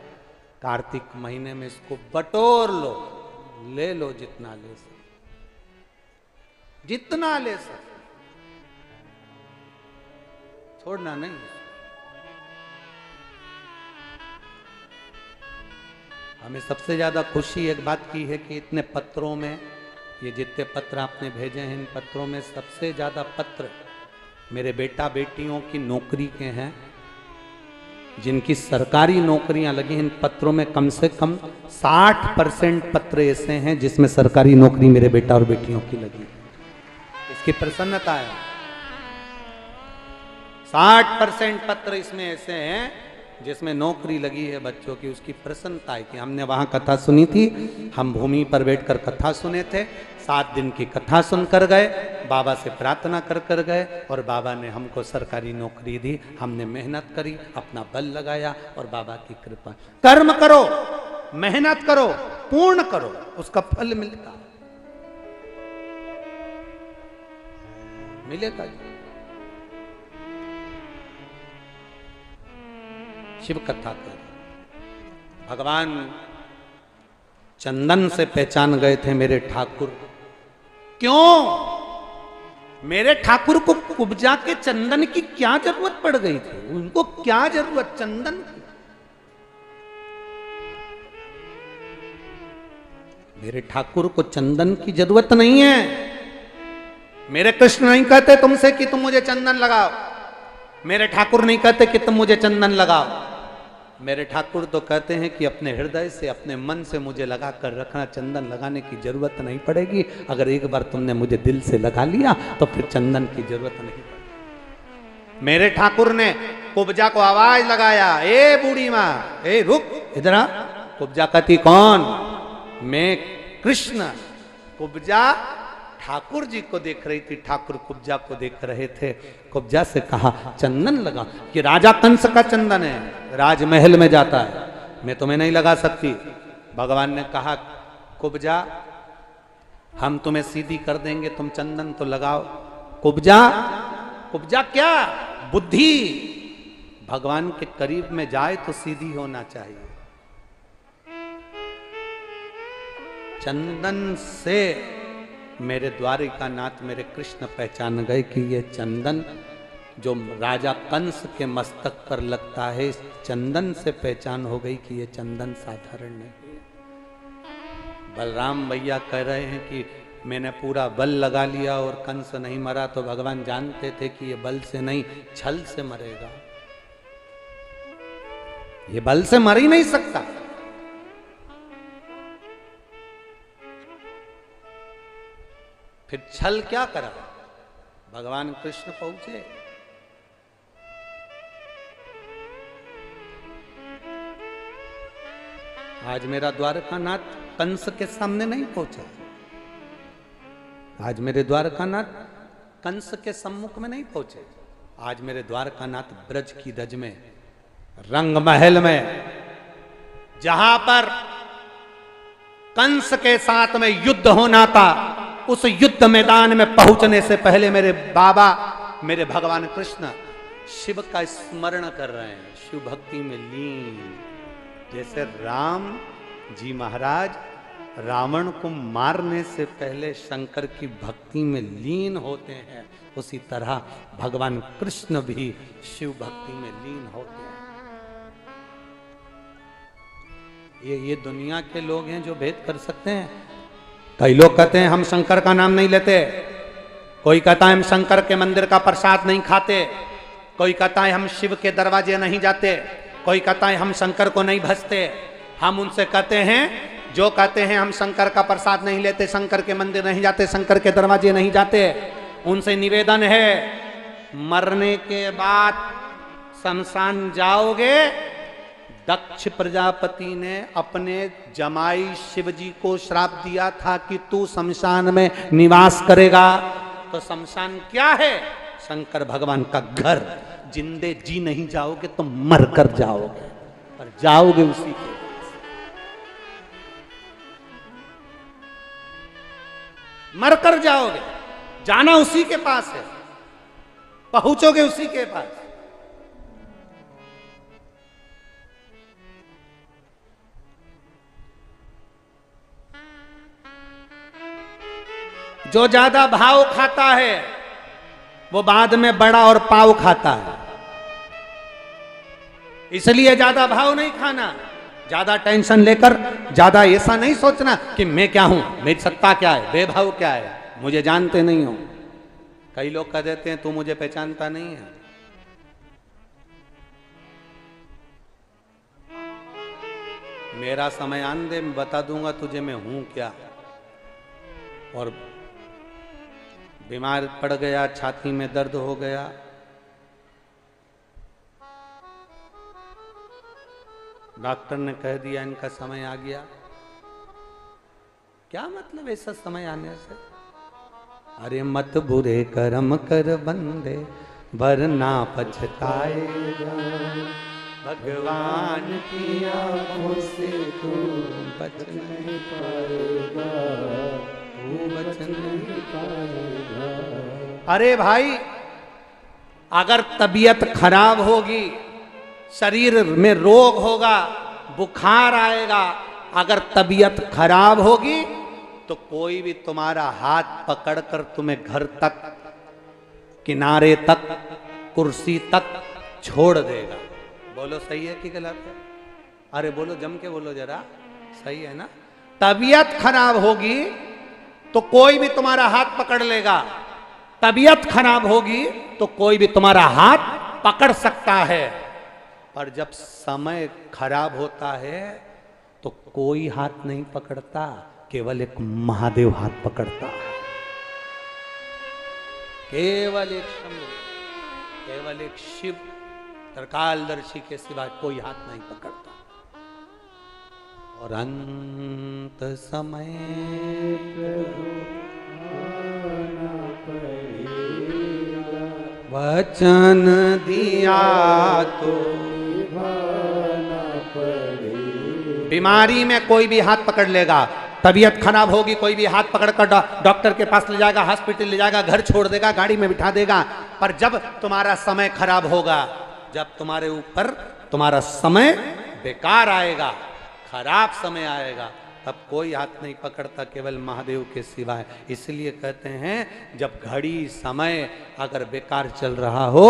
कार्तिक महीने में, इसको बटोर लो, ले लो जितना ले सको, जितना ले सको, छोड़ना नहीं। हमें सबसे ज्यादा खुशी एक बात की है कि इतने पत्रों में, ये जितने पत्र आपने भेजे हैं, इन पत्रों में सबसे ज्यादा पत्र मेरे बेटा बेटियों की नौकरी के हैं, जिनकी सरकारी नौकरियां लगी। इन पत्रों में कम से कम 60% पत्र ऐसे हैं जिसमें सरकारी नौकरी मेरे बेटा और बेटियों की लगी। इसकी प्रसन्नता है। 60% पत्र इसमें ऐसे हैं जिसमें नौकरी लगी है बच्चों की, उसकी प्रसन्नता है कि हमने वहां कथा सुनी थी, हम भूमि पर बैठकर कथा सुने थे, 7 दिन की कथा सुनकर गए, बाबा से प्रार्थना कर कर गए और बाबा ने हमको सरकारी नौकरी दी। हमने मेहनत करी, अपना बल लगाया और बाबा की कृपा। कर्म करो, मेहनत करो, पूर्ण करो, उसका फल मिलता मिलेगा। शिव कथा कर भगवान चंदन से पहचान गए थे मेरे ठाकुर। क्यों? मेरे ठाकुर को कुब्जा के चंदन की क्या जरूरत पड़ गई थी? उनको क्या जरूरत चंदन की? मेरे ठाकुर को चंदन की जरूरत नहीं है। मेरे कृष्ण नहीं कहते तुमसे कि तुम मुझे चंदन लगाओ, मेरे ठाकुर नहीं कहते कि तुम मुझे चंदन लगाओ। मेरे ठाकुर तो कहते हैं कि अपने हृदय से, अपने मन से मुझे लगा कर रखना, चंदन लगाने की जरूरत नहीं पड़ेगी। अगर एक बार तुमने मुझे दिल से लगा लिया तो फिर चंदन की जरूरत नहीं पड़ेगी। मेरे ठाकुर ने कुब्जा को आवाज लगाया, ए बूढ़ी माँ, ए रुक इधर आ। कुब्जा कहती कौन? मैं कृष्ण। कुब्जा ठाकुर जी को देख रही थी, ठाकुर कुब्जा को देख रहे थे। कुब्जा से कहा चंदन लगा, कि राजा कंस का चंदन है, राजमहल में जाता है, मैं तुम्हें नहीं लगा सकती। भगवान ने कहा कुब्जा हम तुम्हें सीधी कर देंगे, तुम चंदन तो लगाओ। कुब्जा, कुब्जा क्या? बुद्धि। भगवान के करीब में जाए तो सीधी होना चाहिए। चंदन से मेरे द्वारिका नाथ, मेरे कृष्ण पहचान गए कि ये चंदन जो राजा कंस के मस्तक पर लगता है, इस चंदन से पहचान हो गई कि ये चंदन साधारण नहीं है। बलराम भैया कह रहे हैं कि मैंने पूरा बल लगा लिया और कंस नहीं मरा, तो भगवान जानते थे कि ये बल से नहीं, छल से मरेगा। ये बल से मर ही नहीं सकता। फिर छल क्या करा? भगवान कृष्ण पहुंचे। आज मेरा द्वारकानाथ कंस के सामने नहीं पहुंचा। आज मेरे द्वारकानाथ कंस के सम्मुख में नहीं पहुंचे। आज मेरे द्वारकानाथ ब्रज की रज में, रंग महल में, जहां पर कंस के साथ में युद्ध होना था, उस युद्ध मैदान में पहुंचने से पहले मेरे बाबा, मेरे भगवान कृष्ण शिव का स्मरण कर रहे हैं, शिव भक्ति में लीन। जैसे राम जी महाराज रावण को मारने से पहले शंकर की भक्ति में लीन होते हैं, उसी तरह भगवान कृष्ण भी शिव भक्ति में लीन होते हैं। ये दुनिया के लोग हैं जो भेद कर सकते हैं। कई लोग कहते हैं हम शंकर का नाम नहीं लेते, कोई कहता है हम शंकर के मंदिर का प्रसाद नहीं खाते, कोई कहता है हम शिव के दरवाजे नहीं जाते, कोई कहता है हम शंकर को नहीं भजते। हम उनसे कहते हैं, जो कहते हैं हम शंकर का प्रसाद नहीं लेते, शंकर के मंदिर नहीं जाते, शंकर के दरवाजे नहीं जाते, उनसे निवेदन है मरने के बाद शमशान जाओगे। दक्ष प्रजापति ने अपने जमाई शिवजी को श्राप दिया था कि तू शमशान में निवास करेगा। तो शमशान क्या है? शंकर भगवान का घर। जिंदे जी नहीं जाओगे तो मर कर जाओगे, पर जाओगे उसी के। मर कर जाओगे, जाना उसी के पास है, पहुंचोगे उसी के पास। जो ज्यादा भाव खाता है वो बाद में बड़ा और पाव खाता है। इसलिए ज्यादा भाव नहीं खाना, ज्यादा टेंशन लेकर ज्यादा ऐसा नहीं सोचना कि मैं क्या हूं, मेरी सत्ता क्या है, बेभाव क्या है, मुझे जानते नहीं हो। कई लोग कह देते हैं तू मुझे पहचानता नहीं है। मेरा समय आन दे, मैं बता दूंगा तुझे मैं हूं क्या। और बीमार पड़ गया, छाती में दर्द हो गया, डॉक्टर ने कह दिया इनका समय आ गया। क्या मतलब ऐसा समय आने से? अरे मत बुरे कर्म कर बंदे वरना पछताएगा, भगवान की आंखों से तू बच नहीं पाएगा, तू बच नहीं पाएगा। अरे भाई, अगर तबीयत खराब होगी, शरीर में रोग होगा, बुखार आएगा, अगर तबीयत खराब होगी तो कोई भी तुम्हारा हाथ पकड़कर तुम्हें घर तक, किनारे तक, कुर्सी तक छोड़ देगा। बोलो सही है कि गलत है? अरे बोलो, जम के बोलो जरा, सही है ना? तबीयत खराब होगी तो कोई भी तुम्हारा हाथ पकड़ लेगा, तबीयत खराब होगी तो कोई भी तुम्हारा हाथ पकड़ सकता है। पर जब समय खराब होता है तो कोई हाथ नहीं पकड़ता, केवल एक महादेव हाथ पकड़ता है। केवल एक शंभु, केवल एक शिव त्रिकालदर्शी के सिवा कोई हाथ नहीं पकड़ता। और अंत समय वचन दिया तो बीमारी में कोई भी हाथ पकड़ लेगा, तबीयत खराब होगी कोई भी हाथ पकड़कर डॉक्टर के पास ले जाएगा, हॉस्पिटल ले जाएगा, घर छोड़ देगा, गाड़ी में बिठा देगा। पर जब तुम्हारा समय खराब होगा, जब तुम्हारे ऊपर तुम्हारा समय बेकार आएगा, खराब समय आएगा, तब कोई हाथ नहीं पकड़ता, केवल महादेव के सिवाय। इसलिए कहते हैं जब घड़ी समय अगर बेकार चल रहा हो,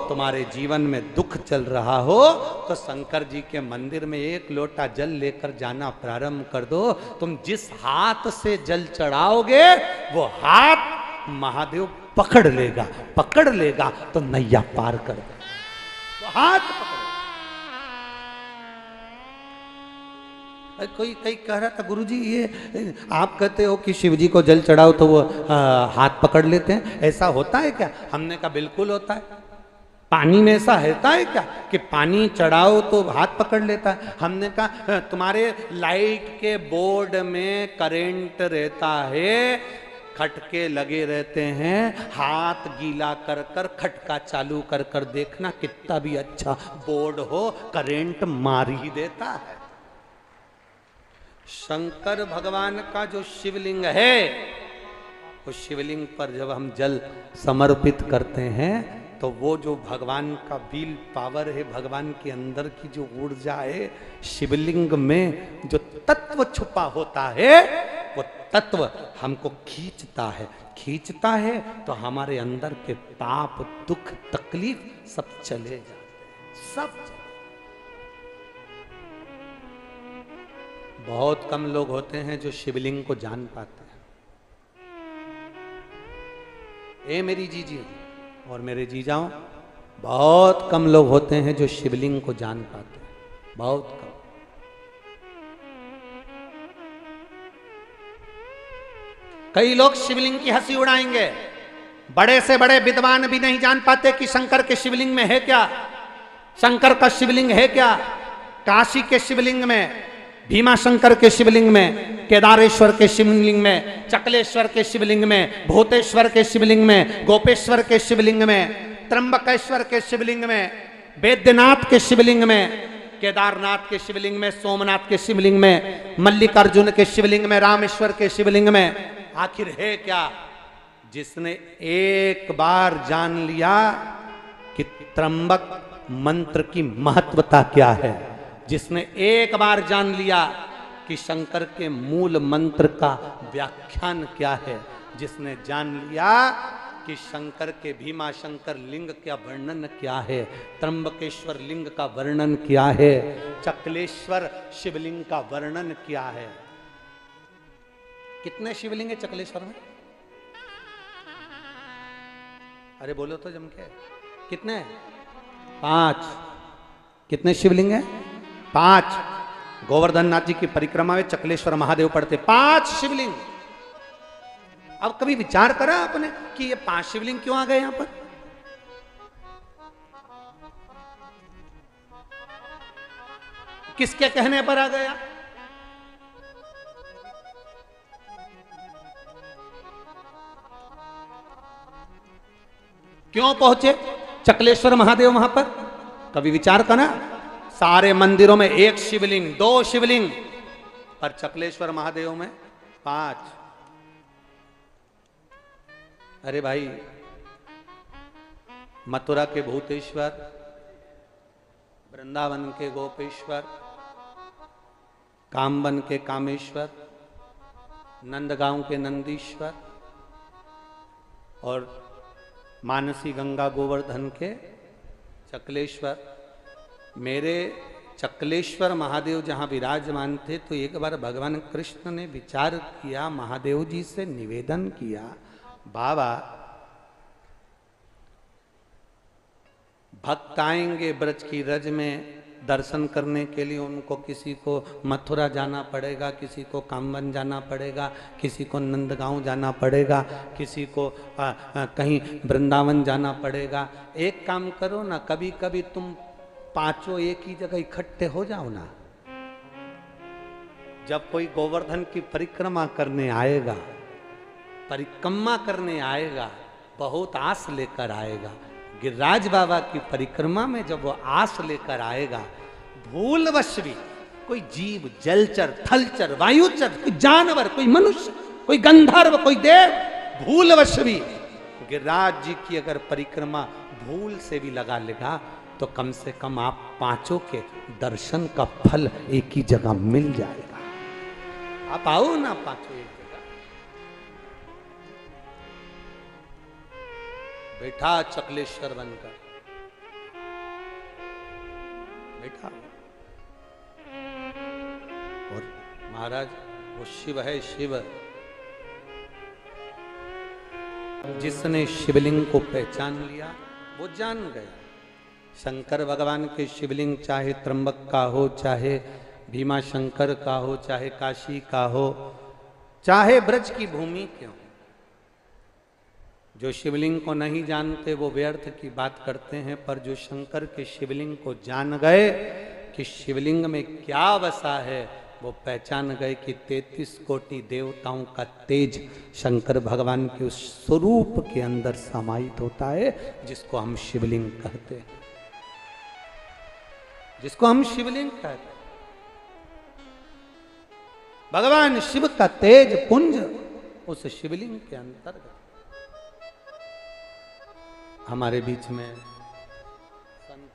तुम्हारे जीवन में दुख चल रहा हो, तो शंकर जी के मंदिर में एक लोटा जल लेकर जाना प्रारंभ कर दो। तुम जिस हाथ से जल चढ़ाओगे वो हाथ महादेव पकड़ लेगा, पकड़ लेगा तो नैया पार कर दे। तो हाथ पकड़। कोई कई कह रहा था गुरुजी ये आप कहते हो कि शिव जी को जल चढ़ाओ तो वो हाथ पकड़ लेते हैं, ऐसा होता है क्या? हमने कहा बिल्कुल होता है। पानी में ऐसा होता है क्या कि पानी चढ़ाओ तो हाथ पकड़ लेता है? हमने कहा तुम्हारे लाइट के बोर्ड में करंट रहता है, खटके लगे रहते हैं, हाथ गीला कर कर खटका चालू कर कर देखना, कितना भी अच्छा बोर्ड हो करंट मार ही देता है। शंकर भगवान का जो शिवलिंग है, उस शिवलिंग पर जब हम जल समर्पित करते हैं तो वो जो भगवान का विल पावर है, भगवान के अंदर की जो ऊर्जा है, शिवलिंग में जो तत्व छुपा होता है, वो तत्व हमको खींचता है, खींचता है तो हमारे अंदर के पाप, दुख, तकलीफ सब चले जाते हैं, सब। बहुत कम लोग होते हैं जो शिवलिंग को जान पाते हैं। ए मेरी जीजी और मेरे जीजाओं, बहुत कम लोग होते हैं जो शिवलिंग को जान पाते हैं, बहुत कम। कई लोग शिवलिंग की हंसी उड़ाएंगे, बड़े से बड़े विद्वान भी नहीं जान पाते कि शंकर के शिवलिंग में है क्या, शंकर का शिवलिंग है क्या। काशी के शिवलिंग में, भीमा शंकर के शिवलिंग में, केदारेश्वर के शिवलिंग में, चकलेश्वर के शिवलिंग में, भूतेश्वर के शिवलिंग में, गोपेश्वर के शिवलिंग में, त्र्यंबकेश्वर के शिवलिंग में, वैद्यनाथ के शिवलिंग में, केदारनाथ के शिवलिंग में, सोमनाथ के शिवलिंग में, मल्लिकार्जुन के शिवलिंग में, रामेश्वर के शिवलिंग में, आखिर है क्या? जिसने एक बार जान लिया कि त्र्यंबक मंत्र की महत्वता क्या है, जिसने एक बार जान लिया कि शंकर के मूल मंत्र का व्याख्यान क्या है, जिसने जान लिया कि शंकर के भीमा शंकर लिंग का वर्णन क्या है, त्र्यंबकेश्वर लिंग का वर्णन क्या है, चकलेश्वर शिवलिंग का वर्णन क्या है। कितने शिवलिंग है चकलेश्वर में? अरे बोलो तो जम के, कितने? 5। कितने शिवलिंग है? 5। गोवर्धन नाथ जी की परिक्रमा में चकलेश्वर महादेव पढ़ते 5 शिवलिंग। अब कभी विचार करा आपने कि ये 5 शिवलिंग क्यों आ गए यहां पर? किसके कहने पर आ गया? क्यों पहुंचे चकलेश्वर महादेव वहां पर? कभी विचार करा? सारे मंदिरों में 1 शिवलिंग, 2 शिवलिंग, पर चकलेश्वर महादेव में 5। अरे भाई, मथुरा के भूतेश्वर, वृंदावन के गोपेश्वर, कामवन के कामेश्वर, नंदगांव के नंदीश्वर और मानसी गंगा गोवर्धन के चकलेश्वर। मेरे चकलेश्वर महादेव जहां विराजमान थे तो एक बार भगवान कृष्ण ने विचार किया, महादेव जी से निवेदन किया, बाबा भक्त आएंगे ब्रज की रज में दर्शन करने के लिए, उनको किसी को मथुरा जाना पड़ेगा, किसी को कामवन जाना पड़ेगा, किसी को नंदगांव जाना पड़ेगा, किसी को कहीं वृंदावन जाना पड़ेगा। एक काम करो ना, कभी कभी तुम 5 एक ही जगह इकट्ठे हो जाओ ना। जब कोई गोवर्धन की परिक्रमा करने आएगा, परिक्रमा करने आएगा, बहुत आस लेकर आएगा। गिरिराज बाबा की परिक्रमा में जब वो आस लेकर आएगा, भूलवश भी कोई जीव, जलचर, थलचर, वायुचर, कोई जानवर, कोई मनुष्य, कोई गंधर्व, कोई देव, भूलवश भी गिरिराज जी की अगर परिक्रमा भूल से भी लगा लेगा तो कम से कम आप 5 के दर्शन का फल एक ही जगह मिल जाएगा। आप आओ ना 5 एक जगह। बैठा चकलेश्वर बनकर, बैठा। और महाराज वो शिव है, शिव। जिसने शिवलिंग को पहचान लिया वो जान गया। शंकर भगवान के शिवलिंग चाहे त्र्यंबक का हो, चाहे भीमा शंकर का हो, चाहे काशी का हो, चाहे ब्रज की भूमि के हो, जो शिवलिंग को नहीं जानते वो व्यर्थ की बात करते हैं, पर जो शंकर के शिवलिंग को जान गए कि शिवलिंग में क्या वसा है, वो पहचान गए कि 33 कोटि देवताओं का तेज शंकर भगवान के उस स्वरूप के अंदर समाहित होता है, जिसको हम शिवलिंग कहते हैं, जिसको हम शिवलिंग कहते हैं। भगवान शिव का तेज पुंज उस शिवलिंग के अंतर्गत। हमारे बीच में संत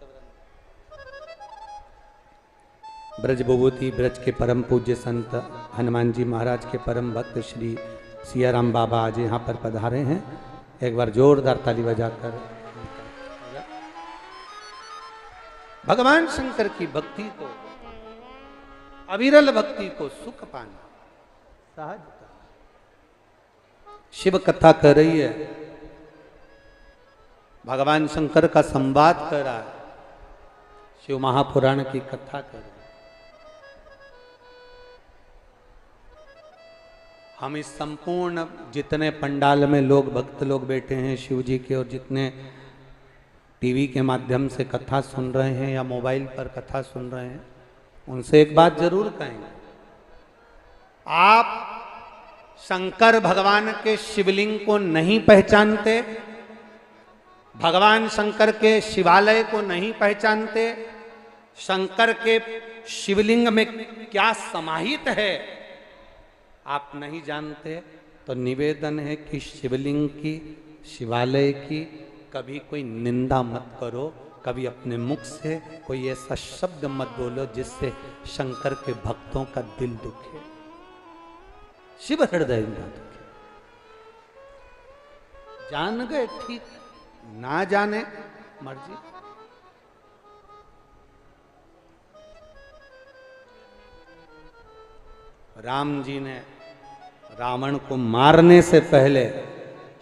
ब्रज विभूति, ब्रज के परम पूज्य संत हनुमान जी महाराज के परम भक्त श्री सियाराम बाबा आज यहाँ पर पधारे हैं। एक बार जोरदार ताली बजाकर भगवान शंकर की भक्ति को, अविरल भक्ति को सुख पाना, सहज शिव कथा कर रही है, भगवान शंकर का संवाद कर रहा है, शिव महापुराण की कथा कर रहा है। हम इस संपूर्ण जितने पंडाल में लोग, भक्त लोग बैठे हैं शिव जी के, और जितने टीवी के माध्यम से कथा सुन रहे हैं या मोबाइल पर कथा सुन रहे हैं, उनसे एक बात जरूर कहेंगे, आप शंकर भगवान के शिवलिंग को नहीं पहचानते, भगवान शंकर के शिवालय को नहीं पहचानते, शंकर के शिवलिंग में क्या समाहित है आप नहीं जानते, तो निवेदन है कि शिवलिंग की, शिवालय की कभी कोई निंदा मत करो, कभी अपने मुख से कोई ऐसा शब्द मत बोलो जिससे शंकर के भक्तों का दिल दुखे, शिव हृदय न दुखे। जान गए ठीक, ना जाने मर्जी। राम जी ने रावण को मारने से पहले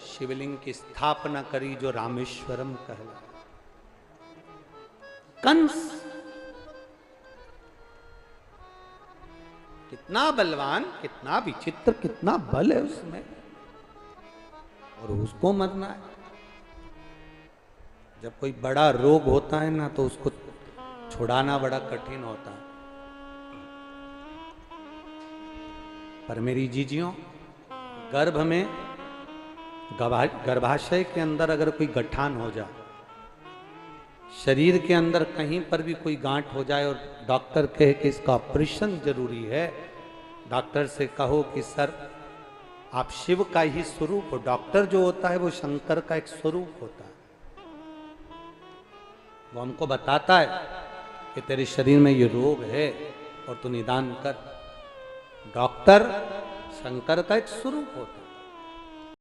शिवलिंग की स्थापना करी जो रामेश्वरम कहला। कंस कितना बलवान, कितना विचित्र, कितना बल है उसमें, और उसको मरना है। जब कोई बड़ा रोग होता है ना तो उसको छुड़ाना बड़ा कठिन होता है। पर मेरी जीजियों, गर्भ में, गर्भाशय के अंदर अगर कोई गठान हो जाए, शरीर के अंदर कहीं पर भी कोई गांठ हो जाए और डॉक्टर कहे कि इसका ऑपरेशन जरूरी है, डॉक्टर से कहो कि सर आप शिव का ही स्वरूप हो। डॉक्टर जो होता है वो शंकर का एक स्वरूप होता है। वो हमको बताता है कि तेरे शरीर में ये रोग है और तू निदान कर। डॉक्टर शंकर का एक स्वरूप होता है।